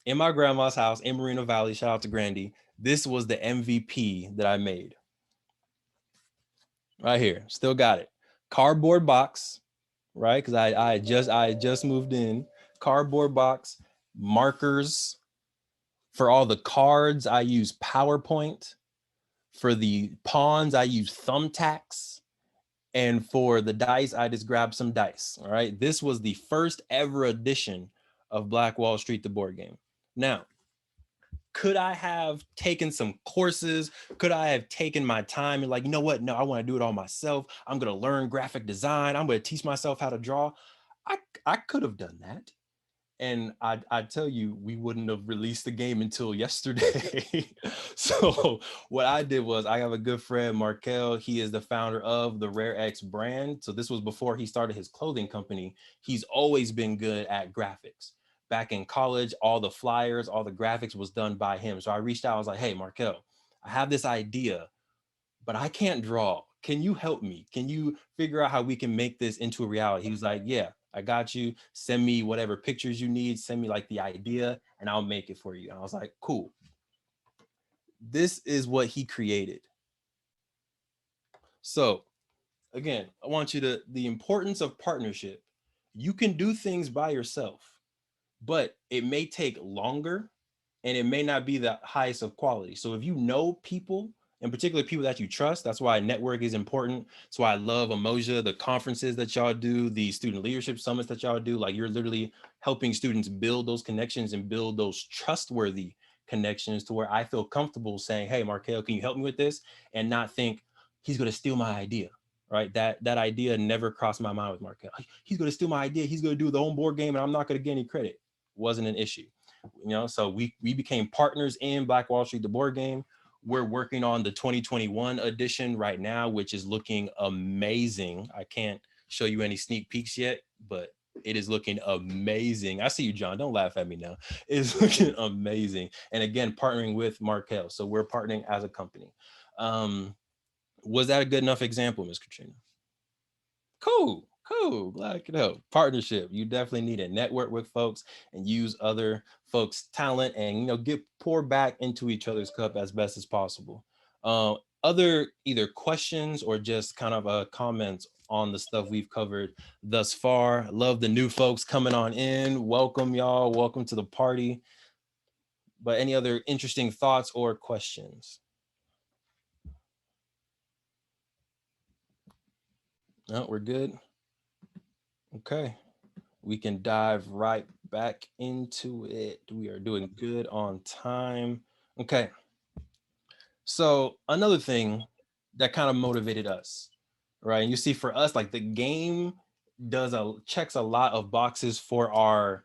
in my grandma's house in Moreno Valley, shout out to Grandy, this was the MVP that I made. Right here, still got it. Cardboard box, right? Because I just moved in. Cardboard box, markers. For all the cards, I use PowerPoint. For the pawns, I use thumbtacks. And for the dice, I just grabbed some dice. All right. This was the first ever edition of Black Wall Street, the board game. Now, could I have taken some courses? Could I have taken my time and like, you know what? No, I want to do it all myself. I'm going to learn graphic design. I'm going to teach myself how to draw. I could have done that. And I tell you, we wouldn't have released the game until yesterday. So what I did was, I have a good friend, Markel. He is the founder of the Rare X brand. So this was before he started his clothing company. He's always been good at graphics. Back in college, all the flyers, all the graphics was done by him. So I reached out, I was like, hey, Markel, I have this idea, but I can't draw. Can you help me? Can you figure out how we can make this into a reality? He was like, yeah, I got you. Send me whatever pictures you need. Send me like the idea and I'll make it for you. And I was like, cool. This is what he created. So again, I want you to, the importance of partnership. You can do things by yourself, but it may take longer and it may not be the highest of quality. So if you know people, in particular people that you trust, that's why network is important. That's why I love Umoja, the conferences that y'all do, the student leadership summits that y'all do. Like, you're literally helping students build those connections and build those trustworthy connections to where I feel comfortable saying, hey, Markel, can you help me with this? And not think he's going to steal my idea. Right? That idea never crossed my mind with Markel. He's going to steal my idea. He's going to do the own board game and I'm not going to get any credit. Wasn't an issue. You know, so we became partners in Black Wall Street, the board game. We're working on the 2021 edition right now, which is looking amazing. I can't show you any sneak peeks yet, but it is looking amazing. I see you, John. Don't laugh at me now. It's looking amazing. And again, partnering with Markel. So we're partnering as a company. Was that a good enough example, Ms. Katrina? Cool. Glad I could help. Partnership. You definitely need to network with folks and use other folks' talent and, you know, pour back into each other's cup as best as possible. Other either questions or just kind of comments on the stuff we've covered thus far. Love the new folks coming on in. Welcome, y'all. Welcome to the party. But any other interesting thoughts or questions? No, we're good. Okay, we can dive right back into it. We are doing good on time. Okay, so another thing that kind of motivated us, right? And you see, for us, like, the game checks a lot of boxes for our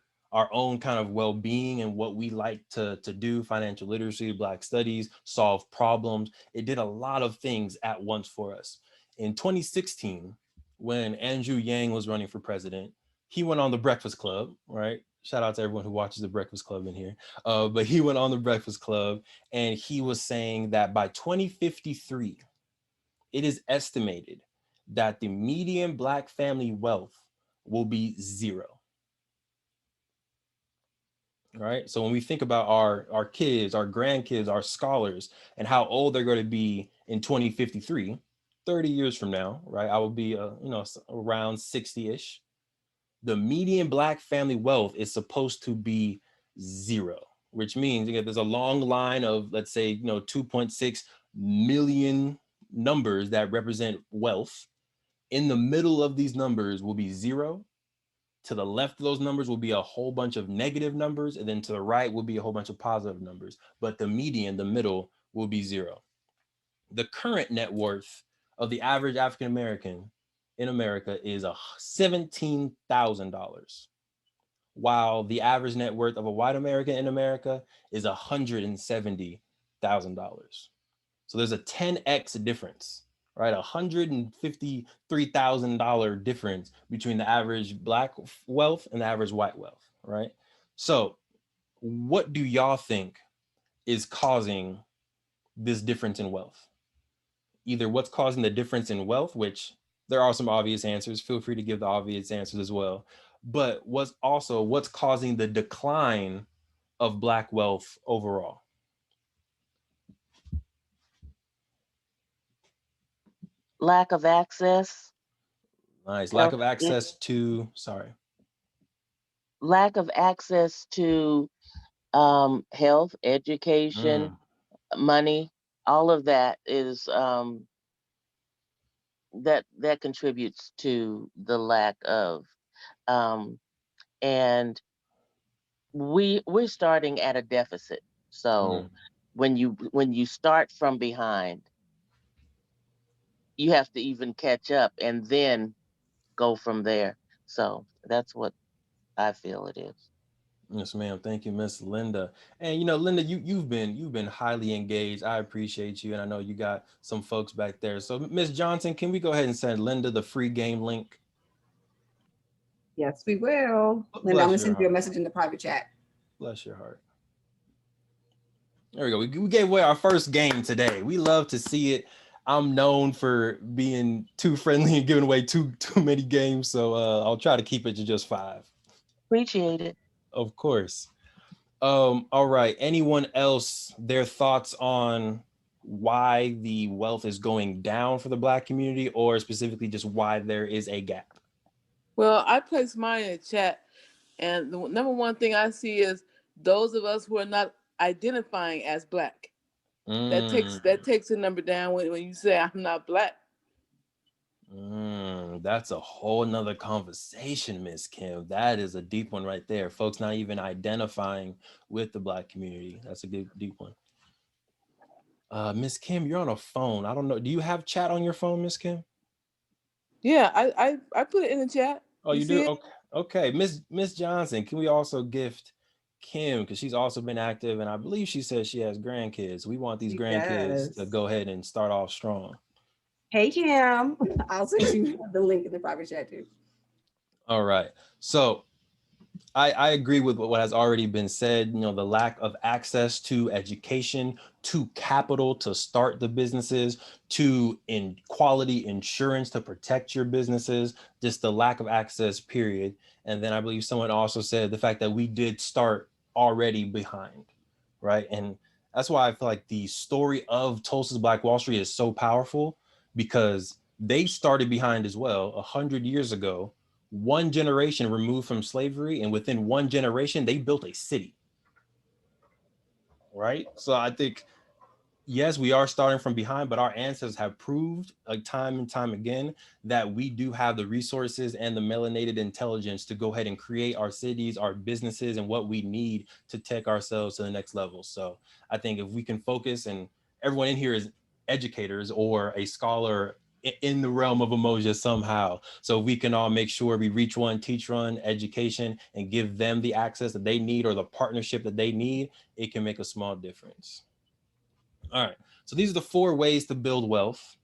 own kind of well-being and what we like to do: financial literacy, Black studies, solve problems. It did a lot of things at once for us. In 2016, when Andrew Yang was running for president, he went on The Breakfast Club, right? Shout out to everyone who watches The Breakfast Club in here. But he went on The Breakfast Club and he was saying that by 2053, it is estimated that the median Black family wealth will be 0. Right? So when we think about our kids, our grandkids, our scholars, and how old they're going to be in 2053, 30 years from now, right? I will be, around 60-ish. The median Black family wealth is supposed to be 0, which means, there's a long line of, let's say, 2.6 million numbers that represent wealth. In the middle of these numbers will be 0 To the left of those numbers will be a whole bunch of negative numbers, and then to the right will be a whole bunch of positive numbers. But the median, the middle, will be 0. The current net worth of the average African American in America is $17,000, while the average net worth of a white American in America is $170,000. So there's a 10x difference, right? $153,000 difference between the average Black wealth and the average white wealth, right? So what do y'all think is causing this difference in wealth? Either what's causing the difference in wealth, which there are some obvious answers. Feel free to give the obvious answers as well. But what's causing the decline of Black wealth overall? Lack of access. Nice. Lack of access to, Lack of access to health, education, money. All of that is that contributes to the lack of, and we're starting at a deficit. So when you start from behind, you have to even catch up and then go from there. So that's what I feel it is. Yes, ma'am. Thank you, Miss Linda. And Linda, you've been highly engaged. I appreciate you, and I know you got some folks back there. So, Miss Johnson, can we go ahead and send Linda the free game link? Yes, we will. Linda, I'm gonna send you a message in the private chat. Bless your heart. There we go. We gave away our first game today. We love to see it. I'm known for being too friendly and giving away too many games, so I'll try to keep it to just 5. Appreciate it. Of course. All right. Anyone else, their thoughts on why the wealth is going down for the Black community, or specifically just why there is a gap? Well, I placed mine in the chat, and the number one thing I see is those of us who are not identifying as Black. That takes the number down when you say I'm not Black. That's a whole nother conversation, Miss Kim. That is a deep one right there. Folks not even identifying with the Black community. That's a good deep one. Miss Kim, you're on a phone. I don't know. Do you have chat on your phone, Miss Kim? Yeah, I put it in the chat. Oh, you do? Okay. Miss Johnson, can we also gift Kim, because she's also been active, and I believe she says she has grandkids. We want these grandkids to go ahead and start off strong. Hey, Kim. I'll send you the link in the private chat too. All right. So I agree with what has already been said. The lack of access to education, to capital to start the businesses, to quality insurance to protect your businesses, just the lack of access, period. And then I believe someone also said the fact that we did start already behind, right? And that's why I feel like the story of Tulsa's Black Wall Street is so powerful, because they started behind as well 100 years ago. One generation removed from slavery, and within one generation, they built a city, right? So I think, yes, we are starting from behind, but our ancestors have proved time and time again that we do have the resources and the melanated intelligence to go ahead and create our cities, our businesses, and what we need to take ourselves to the next level. So I think if we can focus, and everyone in here is educators or a scholar in the realm of Umoja somehow. So we can all make sure we reach one, teach one, education, and give them the access that they need or the partnership that they need. It can make a small difference. All right. So these are the 4 ways to build wealth.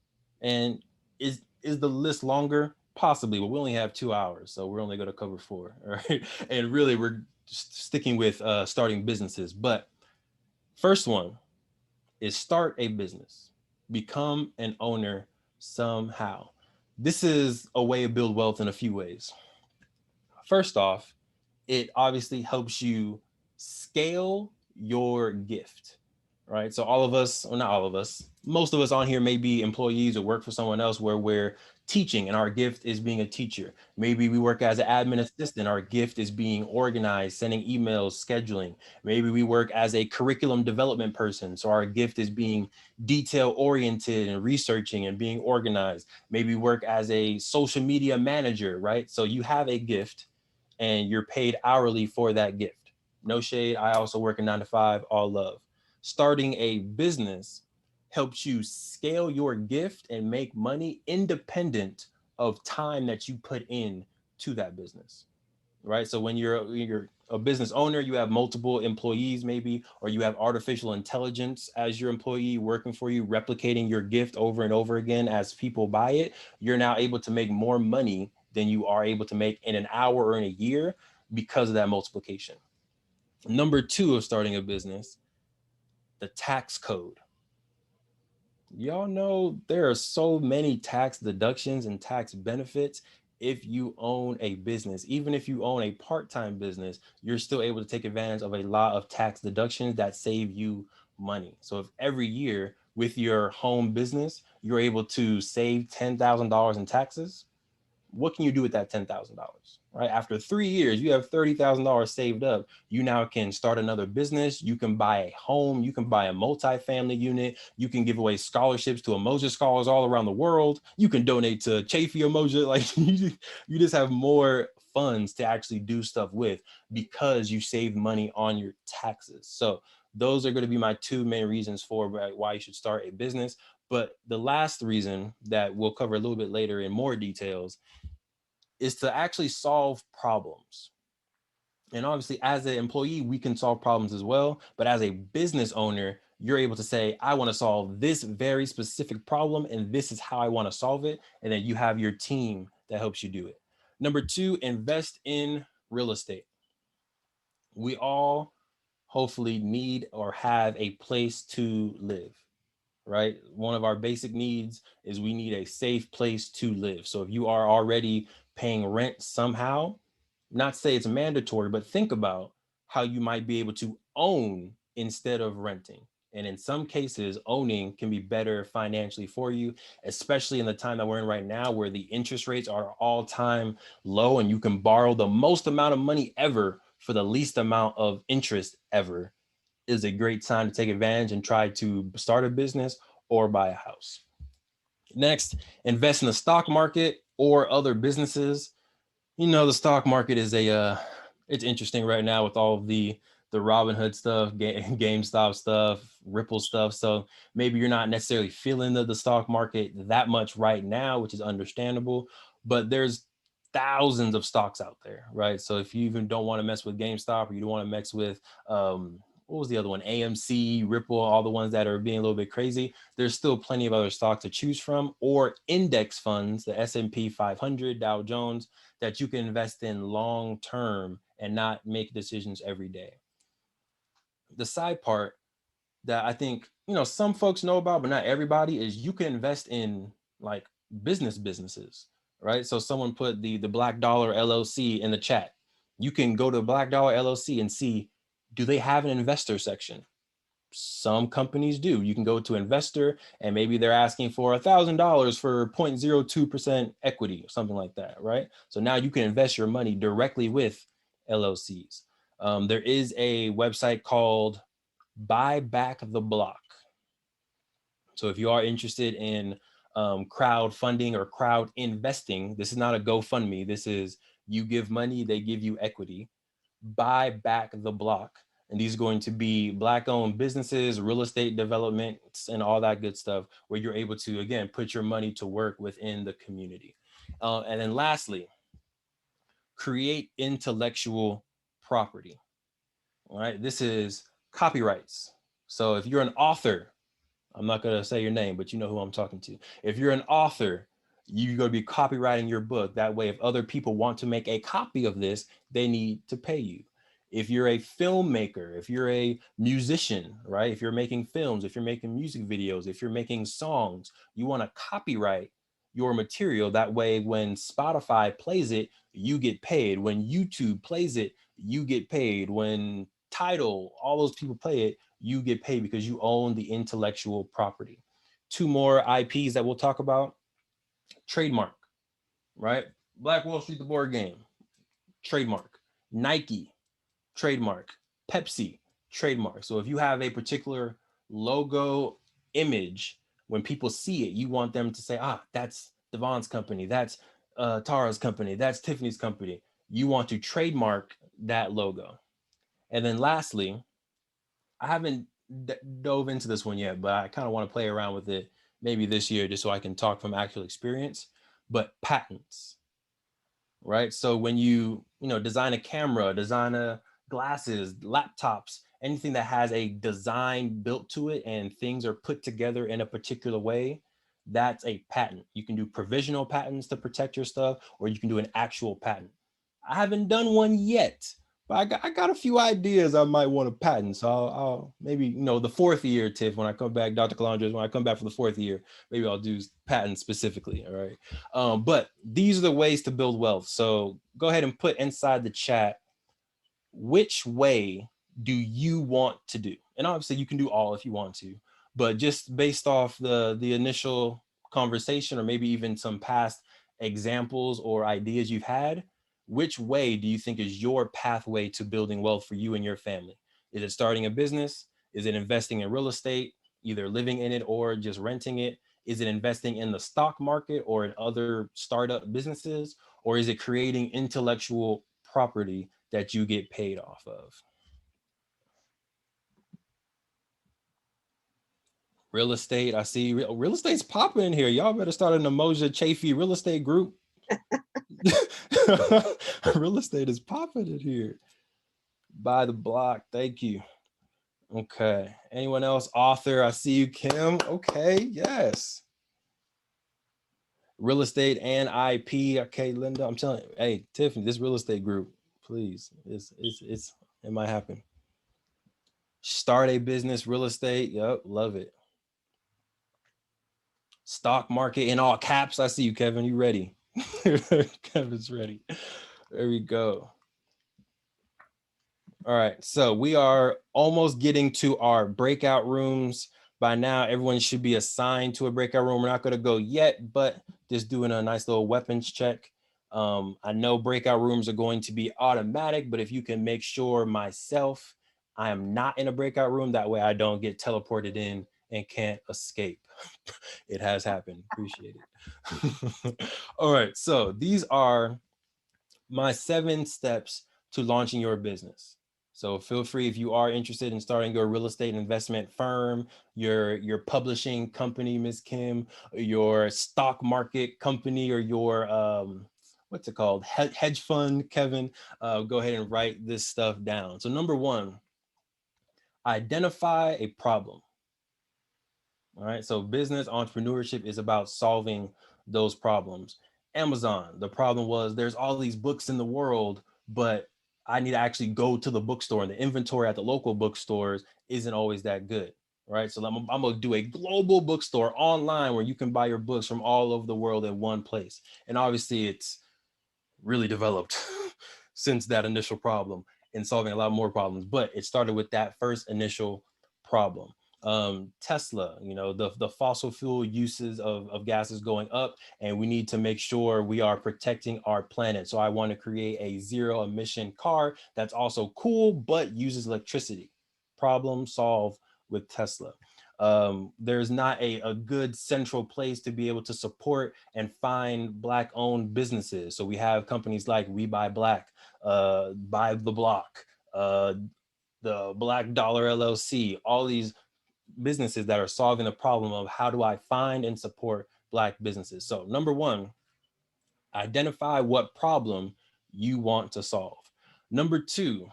And is the list longer? Possibly, but we only have 2 hours. So we're only going to cover 4. All right. And really, we're sticking with starting businesses. But first one is start a business. Become an owner somehow. This is a way to build wealth in a few ways. First off, it obviously helps you scale your gift, right? So all of us, or not all of us, most of us on here may be employees or work for someone else where we're teaching and our gift is being a teacher. Maybe we work as an admin assistant. Our gift is being organized, sending emails, scheduling. Maybe we work as a curriculum development person. So our gift is being detail oriented and researching and being organized. Maybe work as a social media manager, right? So you have a gift, and you're paid hourly for that gift. No shade. I also work a 9 to 5, all love. Starting a business helps you scale your gift and make money independent of time that you put in to that business, right? So when you're a business owner, you have multiple employees maybe, or you have artificial intelligence as your employee working for you, replicating your gift over and over again as people buy it. You're now able to make more money than you are able to make in an hour or in a year because of that multiplication. Number 2 of starting a business, the tax code. Y'all know there are so many tax deductions and tax benefits if you own a business. Even if you own a part-time business, you're still able to take advantage of a lot of tax deductions that save you money. So if every year with your home business, you're able to save $10,000 in taxes, what can you do with that $10,000, right? After 3 years, you have $30,000 saved up. You now can start another business. You can buy a home. You can buy a multifamily unit. You can give away scholarships to Umoja scholars all around the world. You can donate to Chafee Umoja. Like you just have more funds to actually do stuff with because you save money on your taxes. So those are going to be my 2 main reasons for why you should start a business. But the last reason that we'll cover a little bit later in more details is to actually solve problems. And obviously, as an employee, we can solve problems as well. But as a business owner, you're able to say, I want to solve this very specific problem, and this is how I want to solve it. And then you have your team that helps you do it. Number 2, invest in real estate. We all hopefully need or have a place to live, right? One of our basic needs is we need a safe place to live. So if you are already paying rent somehow, not say it's mandatory, but think about how you might be able to own instead of renting. And in some cases, owning can be better financially for you, especially in the time that we're in right now, where the interest rates are all-time low and you can borrow the most amount of money ever for the least amount of interest ever. Is a great time to take advantage and try to start a business or buy a house. Next, invest in the stock market or other businesses. You know, the stock market is it's interesting right now with all of the Robinhood stuff, GameStop stuff, Ripple stuff. So maybe you're not necessarily feeling the stock market that much right now, which is understandable, but there's thousands of stocks out there, right? So if you even don't want to mess with GameStop, or you don't want to mess with, what was the other one? AMC, Ripple, all the ones that are being a little bit crazy, there's still plenty of other stocks to choose from, or index funds, the S&P 500, Dow Jones, that you can invest in long term and not make decisions every day. The side part that I think, you know, some folks know about, but not everybody, is you can invest in like businesses, right? So someone put the Black Dollar LLC in the chat. You can go to Black Dollar LLC and see, do they have an investor section? Some companies do. You can go to investor and maybe they're asking for $1,000 for 0.02% equity or something like that, right? So now you can invest your money directly with LLCs. There is a website called Buy Back the Block. So if you are interested in crowdfunding or crowd investing, this is not a GoFundMe. This is you give money, they give you equity. Buy Back the Block. And these are going to be Black-owned businesses, real estate developments, and all that good stuff, where you're able to, again, put your money to work within the community. And then lastly, create intellectual property. All right, this is copyrights. So if you're an author, I'm not going to say your name, but you know who I'm talking to. If you're an author, you're going to be copywriting your book. That way, if other people want to make a copy of this, they need to pay you. If you're a filmmaker, if you're a musician, right? If you're making films, if you're making music videos, if you're making songs, you want to copyright your material. That way, when Spotify plays it, you get paid. When YouTube plays it, you get paid. When Tidal, all those people play it, you get paid because you own the intellectual property. 2 more IPs that we'll talk about. Trademark, right? Black Wall Street, the board game, trademark. Nike, trademark. Pepsi, trademark. So if you have a particular logo image, when people see it, you want them to say, that's Devon's company, that's Tara's company, that's Tiffany's company. you want to trademark that logo. And then lastly, I haven't dove into this one yet, but I kind of want to play around with it maybe this year just so I can talk from actual experience. But patents, right? So when you design a camera, design a glasses, laptops, anything that has a design built to it and things are put together in a particular way, that's a patent. You can do provisional patents to protect your stuff, or you can do an actual patent. I haven't done one yet, but I got a few ideas I might want to patent. So I'll maybe, the fourth year, Tiff, when I come back, Dr. Calandra, when I come back for the fourth year, maybe I'll do patents specifically, all right? But these are the ways to build wealth. So go ahead and put inside the chat, which way do you want to do? And obviously you can do all if you want to, but just based off the initial conversation, or maybe even some past examples or ideas you've had, which way do you think is your pathway to building wealth for you and your family? Is it starting a business? Is it investing in real estate, either living in it or just renting it? Is it investing in the stock market or in other startup businesses? Or is it creating intellectual property that you get paid off of? Real estate, I see real estate's popping in here. Y'all better start an Umoja Chafee real estate group. Real estate is popping in here. Buy the block, thank you. Okay, anyone else? Author, I see you, Kim. Okay, yes. Real estate and IP. Okay, Linda, I'm telling you, hey, Tiffany, this real estate group, please, it might happen. Start a business, real estate. Yep, love it. Stock market in all caps. I see you, Kevin. You ready? Kevin's ready. There we go. All right. So we are almost getting to our breakout rooms. By now, everyone should be assigned to a breakout room. We're not going to go yet, but just doing a nice little weapons check. I know breakout rooms are going to be automatic, but if you can make sure myself, I am not in a breakout room, that way I don't get teleported in and can't escape. It has happened. Appreciate it. All right. So these are my 7 steps to launching your business. So feel free, if you are interested in starting your real estate investment firm, your publishing company, Ms. Kim, your stock market company, or your what's it called, hedge fund, Kevin, go ahead and write this stuff down. So number 1, identify a problem. All right, so business entrepreneurship is about solving those problems. Amazon, the problem was there's all these books in the world, but I need to actually go to the bookstore, and the inventory at the local bookstores isn't always that good, right? So I'm gonna do a global bookstore online where you can buy your books from all over the world in one place. And obviously it's really developed since that initial problem and solving a lot more problems, but it started with that first initial problem. Tesla, the fossil fuel uses of gases going up, and we need to make sure we are protecting our planet. So I want to create a zero emission car that's also cool, but uses electricity. Problem solved with Tesla. There's not a good central place to be able to support and find Black owned businesses. So we have companies like We Buy Black, Buy the Block, the Black Dollar LLC, all these businesses that are solving the problem of how do I find and support Black businesses. So number 1, identify what problem you want to solve. Number 2,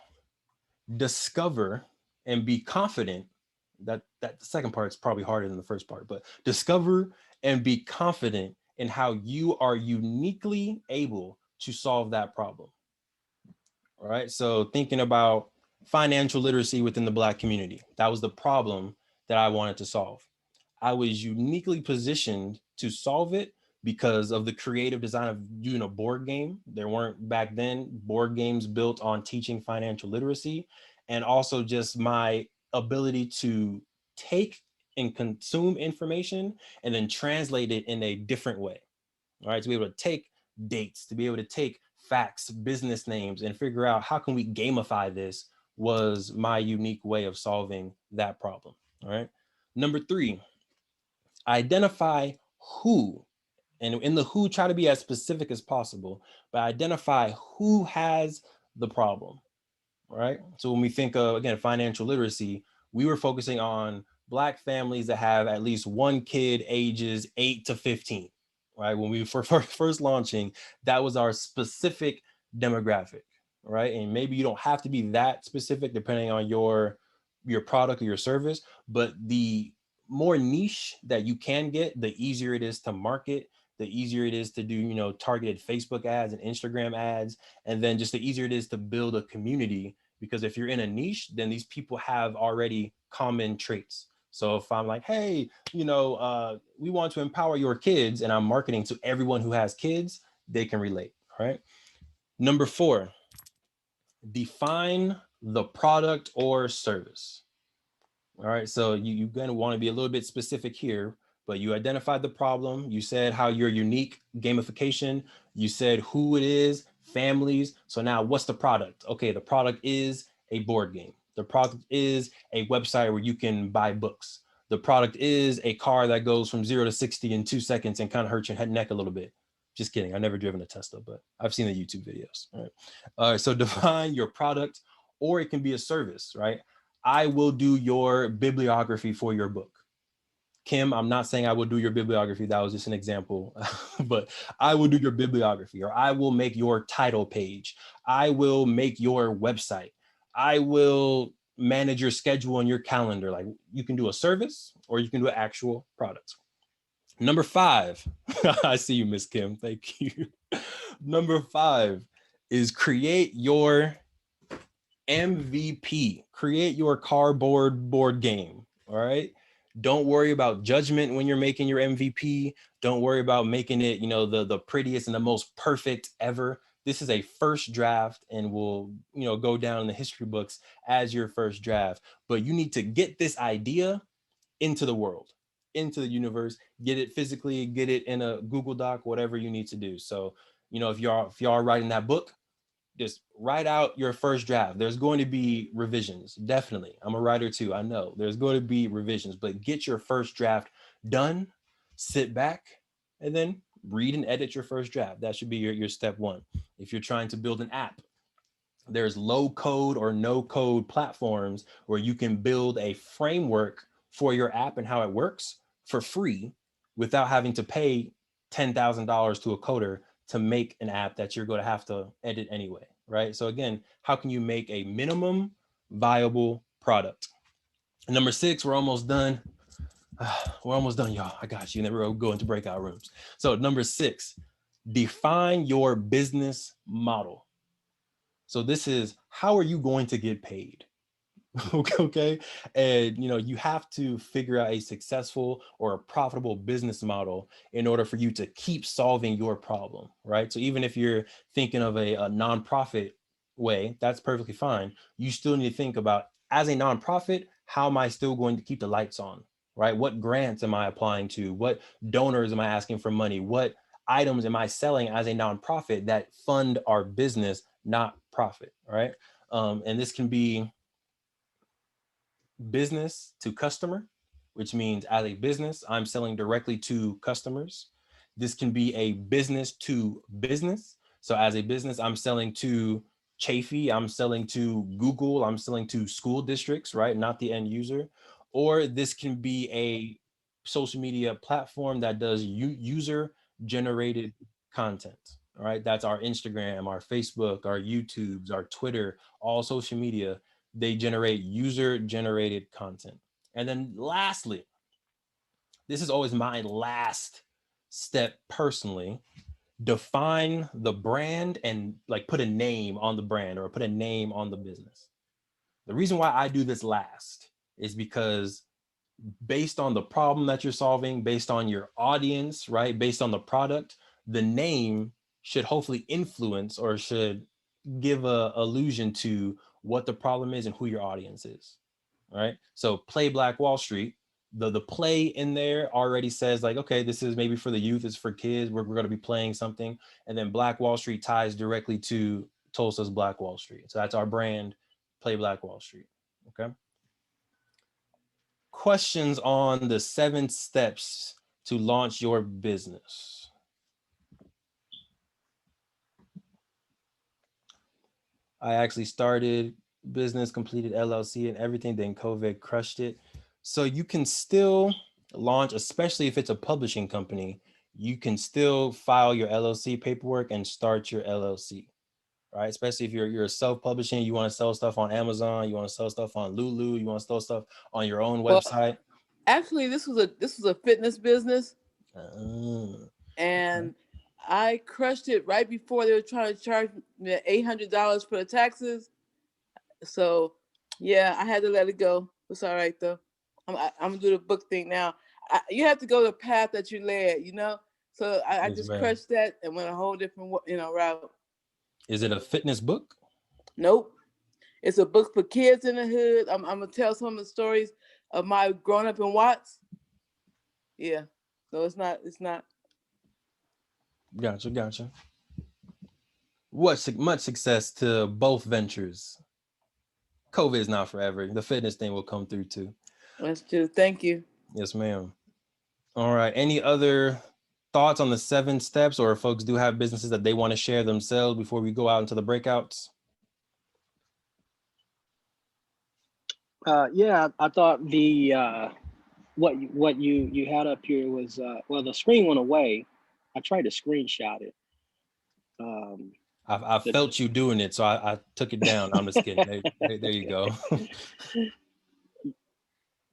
discover and be confident that the second part is probably harder than the first part, but discover and be confident in how you are uniquely able to solve that problem. All right, so thinking about financial literacy within the Black community, that was the problem that I wanted to solve. I was uniquely positioned to solve it because of the creative design of doing a board game. There weren't back then board games built on teaching financial literacy, and also just my ability to take and consume information and then translate it in a different way. All right, to be able to take dates, to be able to take facts, business names, and figure out how can we gamify this was my unique way of solving that problem. All right. Number 3, identify who And in the who, try to be as specific as possible, but identify who has the problem, right? So when we think of, again, financial literacy, we were focusing on Black families that have at least one kid ages 8 to 15, right? When we were first launching, that was our specific demographic, right? And maybe you don't have to be that specific depending on your product or your service, but the more niche that you can get, the easier it is to market, the easier it is to do, you know, targeted Facebook ads and Instagram ads, and then just the easier it is to build a community. Because if you're in a niche, then these people have already common traits. So if I'm like, hey, you know, we want to empower your kids, and I'm marketing to everyone who has kids, they can relate, right? Number 4, define the product or service. All right, so you're gonna want to be a little bit specific here, but you identified the problem. You said how your unique gamification, you said who it is, families. So now what's the product? Okay, the product is a board game. The product is a website where you can buy books. The product is a car that goes from 0 to 60 in 2 seconds and kind of hurts your head neck a little bit. Just kidding. I've never driven a Tesla, but I've seen the YouTube videos. All right, so define your product, or it can be a service, right? I will do your bibliography for your book. Kim, I'm not saying I will do your bibliography. That was just an example, but I will do your bibliography, or I will make your title page. I will make your website. I will manage your schedule and your calendar. Like, you can do a service or you can do an actual product. Number 5, I see you, Miss Kim. Thank you. Number 5 is create your MVP. Create your cardboard board game. All right. Don't worry about judgment when you're making your MVP. Don't worry about making it, you know, the prettiest and the most perfect ever. This is a first draft and will, you know, go down in the history books as your first draft. But you need to get this idea into the world, into the universe, get it physically, get it in a Google Doc, whatever you need to do. So, you know, if y'all writing that book, just write out your first draft. There's going to be revisions. Definitely. I'm a writer too. I know there's going to be revisions, but get your first draft done, sit back, and then read and edit your first draft. That should be your step 1. If you're trying to build an app, there's low code or no code platforms where you can build a framework for your app and how it works for free without having to pay $10,000 to a coder to make an app that you're going to have to edit anyway, right? So again, how can you make a minimum viable product? And number 6, we're almost done. We're almost done, y'all. I got you. And then we're going to go into breakout rooms. So number 6, define your business model. So this is, how are you going to get paid? Okay. And, you know, you have to figure out a successful or a profitable business model in order for you to keep solving your problem, right? So even if you're thinking of a nonprofit way, that's perfectly fine. You still need to think about, as a nonprofit, how am I still going to keep the lights on, right? What grants am I applying to? What donors am I asking for money? What items am I selling as a nonprofit that fund our business, not profit, right? And this can be business to customer, which means as a business, I'm selling directly to customers. This can be a business to business. So as a business, I'm selling to Chafee, I'm selling to Google, I'm selling to school districts, right? Not the end user. Or this can be a social media platform that does user generated content, all right? That's our Instagram, our Facebook, our YouTubes, our Twitter, all social media. They generate user generated content. And then lastly, this is always my last step personally, define the brand and like put a name on the brand or put a name on the business. The reason why I do this last is because based on the problem that you're solving, based on your audience, right? Based on the product, the name should hopefully influence or should give a allusion to what the problem is and who your audience is, right? So play Black Wall Street, the play in there already says like, okay, this is maybe for the youth, it's for kids, we're going to be playing something. And then Black Wall Street ties directly to Tulsa's Black Wall Street. So that's our brand, Play Black Wall Street, okay? Questions on the 7 steps to launch your business? I actually started business, completed LLC and everything, then COVID crushed it. So you can still launch, especially if it's a publishing company, you can still file your LLC paperwork and start your LLC, right? Especially if you're self-publishing, you want to sell stuff on Amazon, you want to sell stuff on Lulu, you want to sell stuff on your own website. Actually, this was a fitness business, and I crushed it right before they were trying to charge me $800 for the taxes. So, yeah, I had to let it go. It's all right though. I'm gonna do the book thing now. You have to go the path that you led, you know. So I Yes, just ma'am. crushed that and went a whole different, route. Is it a fitness book? Nope. It's a book for kids in the hood. I'm gonna tell some of the stories of my growing up in Watts. Yeah. So it's not. Gotcha. Much success to both ventures. COVID is not forever. The fitness thing will come through too. That's true. Thank you. Yes, ma'am. All right. Any other thoughts on the 7 steps, or if folks do have businesses that they want to share themselves before we go out into the breakouts? Yeah, I thought the what you had up here was well, the screen went away. I tried to screenshot it. I felt you doing it, so I took it down. I'm just kidding. There you go.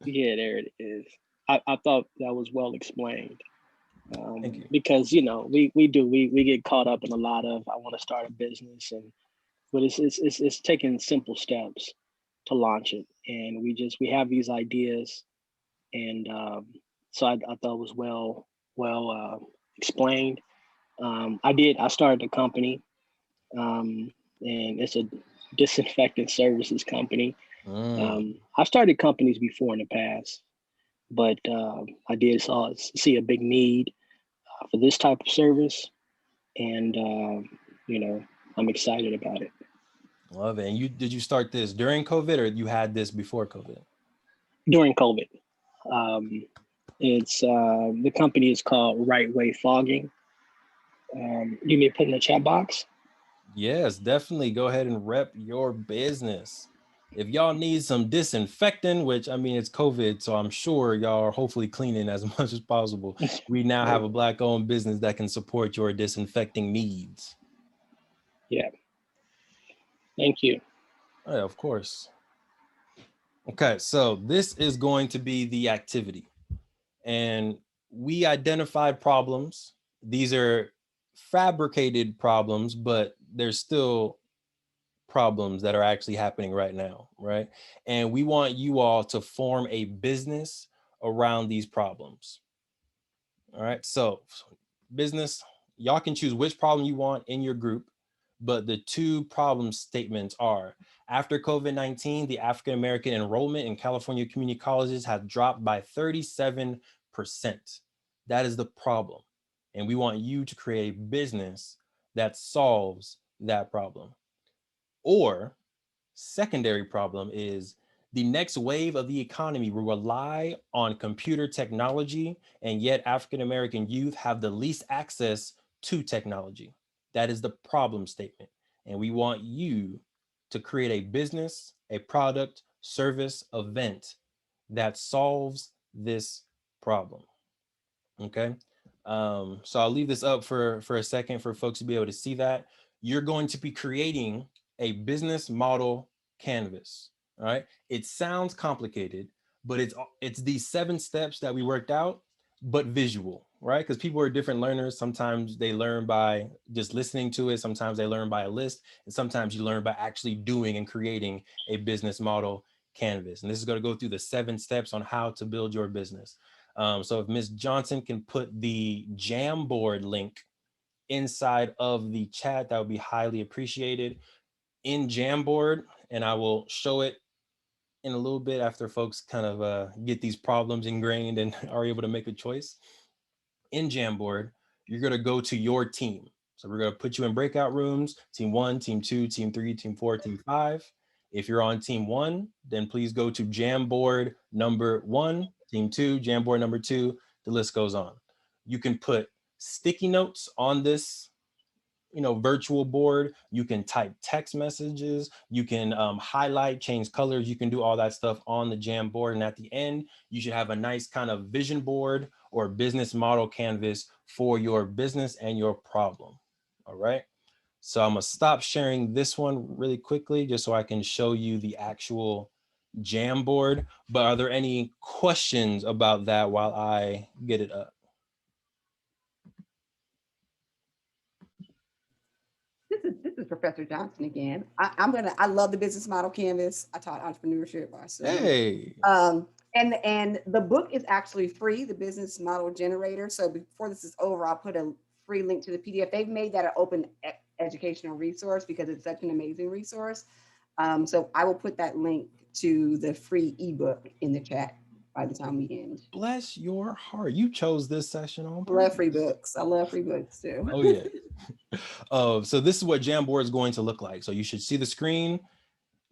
Yeah, there it is. I thought that was well explained. Thank you. Because we get caught up in a lot of I want to start a business, but it's taking simple steps to launch it, and we have these ideas, and so I thought it was well explained. I started a company, and it's a disinfectant services company. I've started companies before in the past, but I did see a big need for this type of service, and I'm excited about it. Love it. And did you start this during COVID, or you had this before COVID? During COVID. It's the company is called Right Way Fogging. You may put in the chat box. Yes, definitely. Go ahead and rep your business. If y'all need some disinfectant, which I mean, it's COVID, so I'm sure y'all are hopefully cleaning as much as possible. We now have a Black-owned business that can support your disinfecting needs. Yeah. Thank you. Oh, yeah, of course. Okay, so this is going to be the activity. And we identified problems. These are fabricated problems, but there's still problems that are actually happening right now, right? And we want you all to form a business around these problems. All right, so business, y'all can choose which problem you want in your group, but the 2 problem statements are: after COVID-19, the African-American enrollment in California community colleges has dropped by 37%. That is the problem. And we want you to create a business that solves that problem. Or secondary problem is the next wave of the economy will rely on computer technology, and yet African-American youth have the least access to technology. That is the problem statement. And we want you to create a business, a product, service, event that solves this problem. Okay. So I'll leave this up for a second for folks to be able to see that. You're going to be creating a business model canvas. All right. It sounds complicated, but it's these 7 steps that we worked out, but visual, right? Because people are different learners. Sometimes they learn by just listening to it. Sometimes they learn by a list, and sometimes you learn by actually doing and creating a business model canvas. And this is going to go through the 7 steps on how to build your business. So if Ms. Johnson can put the Jamboard link inside of the chat, that would be highly appreciated. In Jamboard, and I will show it in a little bit after folks kind of get these problems ingrained and are able to make a choice. In Jamboard, you're going to go to your team. So we're going to put you in breakout rooms: team 1, team 2, team 3, team 4, team 5. If you're on team 1, then please go to Jamboard number 1, team 2, Jamboard number 2. The list goes on. You can put sticky notes on this virtual board. You can type text messages, you can highlight, change colors, you can do all that stuff on the Jamboard. And at the end, you should have a nice kind of vision board or business model canvas for your business and your problem. All right. So I'm gonna stop sharing this one really quickly just so I can show you the actual Jamboard. But are there any questions about that while I get it up? This is Professor Johnson again. I love the business model canvas. I taught entrepreneurship. Hey. And the book is actually free, the business model generator. So before this is over, I'll put a free link to the PDF. They've made that an open educational resource because it's such an amazing resource. So I will put that link to the free ebook in the chat by the time we end. Bless your heart. You chose this session on purpose. I love free books. I love free books too. Oh yeah. So this is what Jamboard is going to look like. So you should see the screen,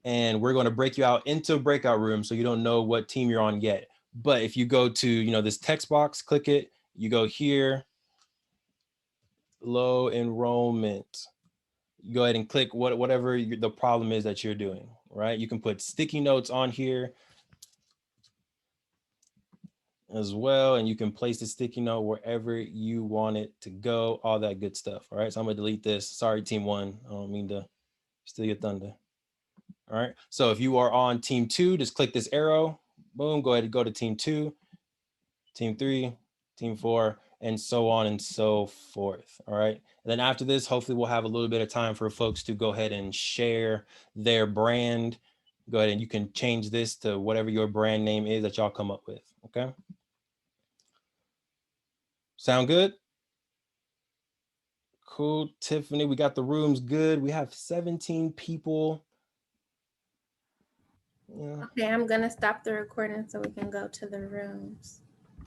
and we're going to break you out into breakout rooms so you don't know what team you're on yet. But if you go to this text box, click it, you go here, low enrollment. You go ahead and click whatever the problem is that you're doing, right? You can put sticky notes on here as well, and you can place the sticky note wherever you want it to go, all that good stuff. All right, so I'm gonna delete this. Sorry, team 1. I don't mean to steal your thunder. All right, so if you are on team 2, just click this arrow, boom, go ahead and go to team 2, team 3, team 4, and so on and so forth. All right, and then after this, hopefully we'll have a little bit of time for folks to go ahead and share their brand. Go ahead and you can change this to whatever your brand name is that y'all come up with. Okay, sound good? Cool, Tiffany, we got the rooms good. We have 17 people. Yeah. Okay, I'm gonna stop the recording so we can go to the rooms.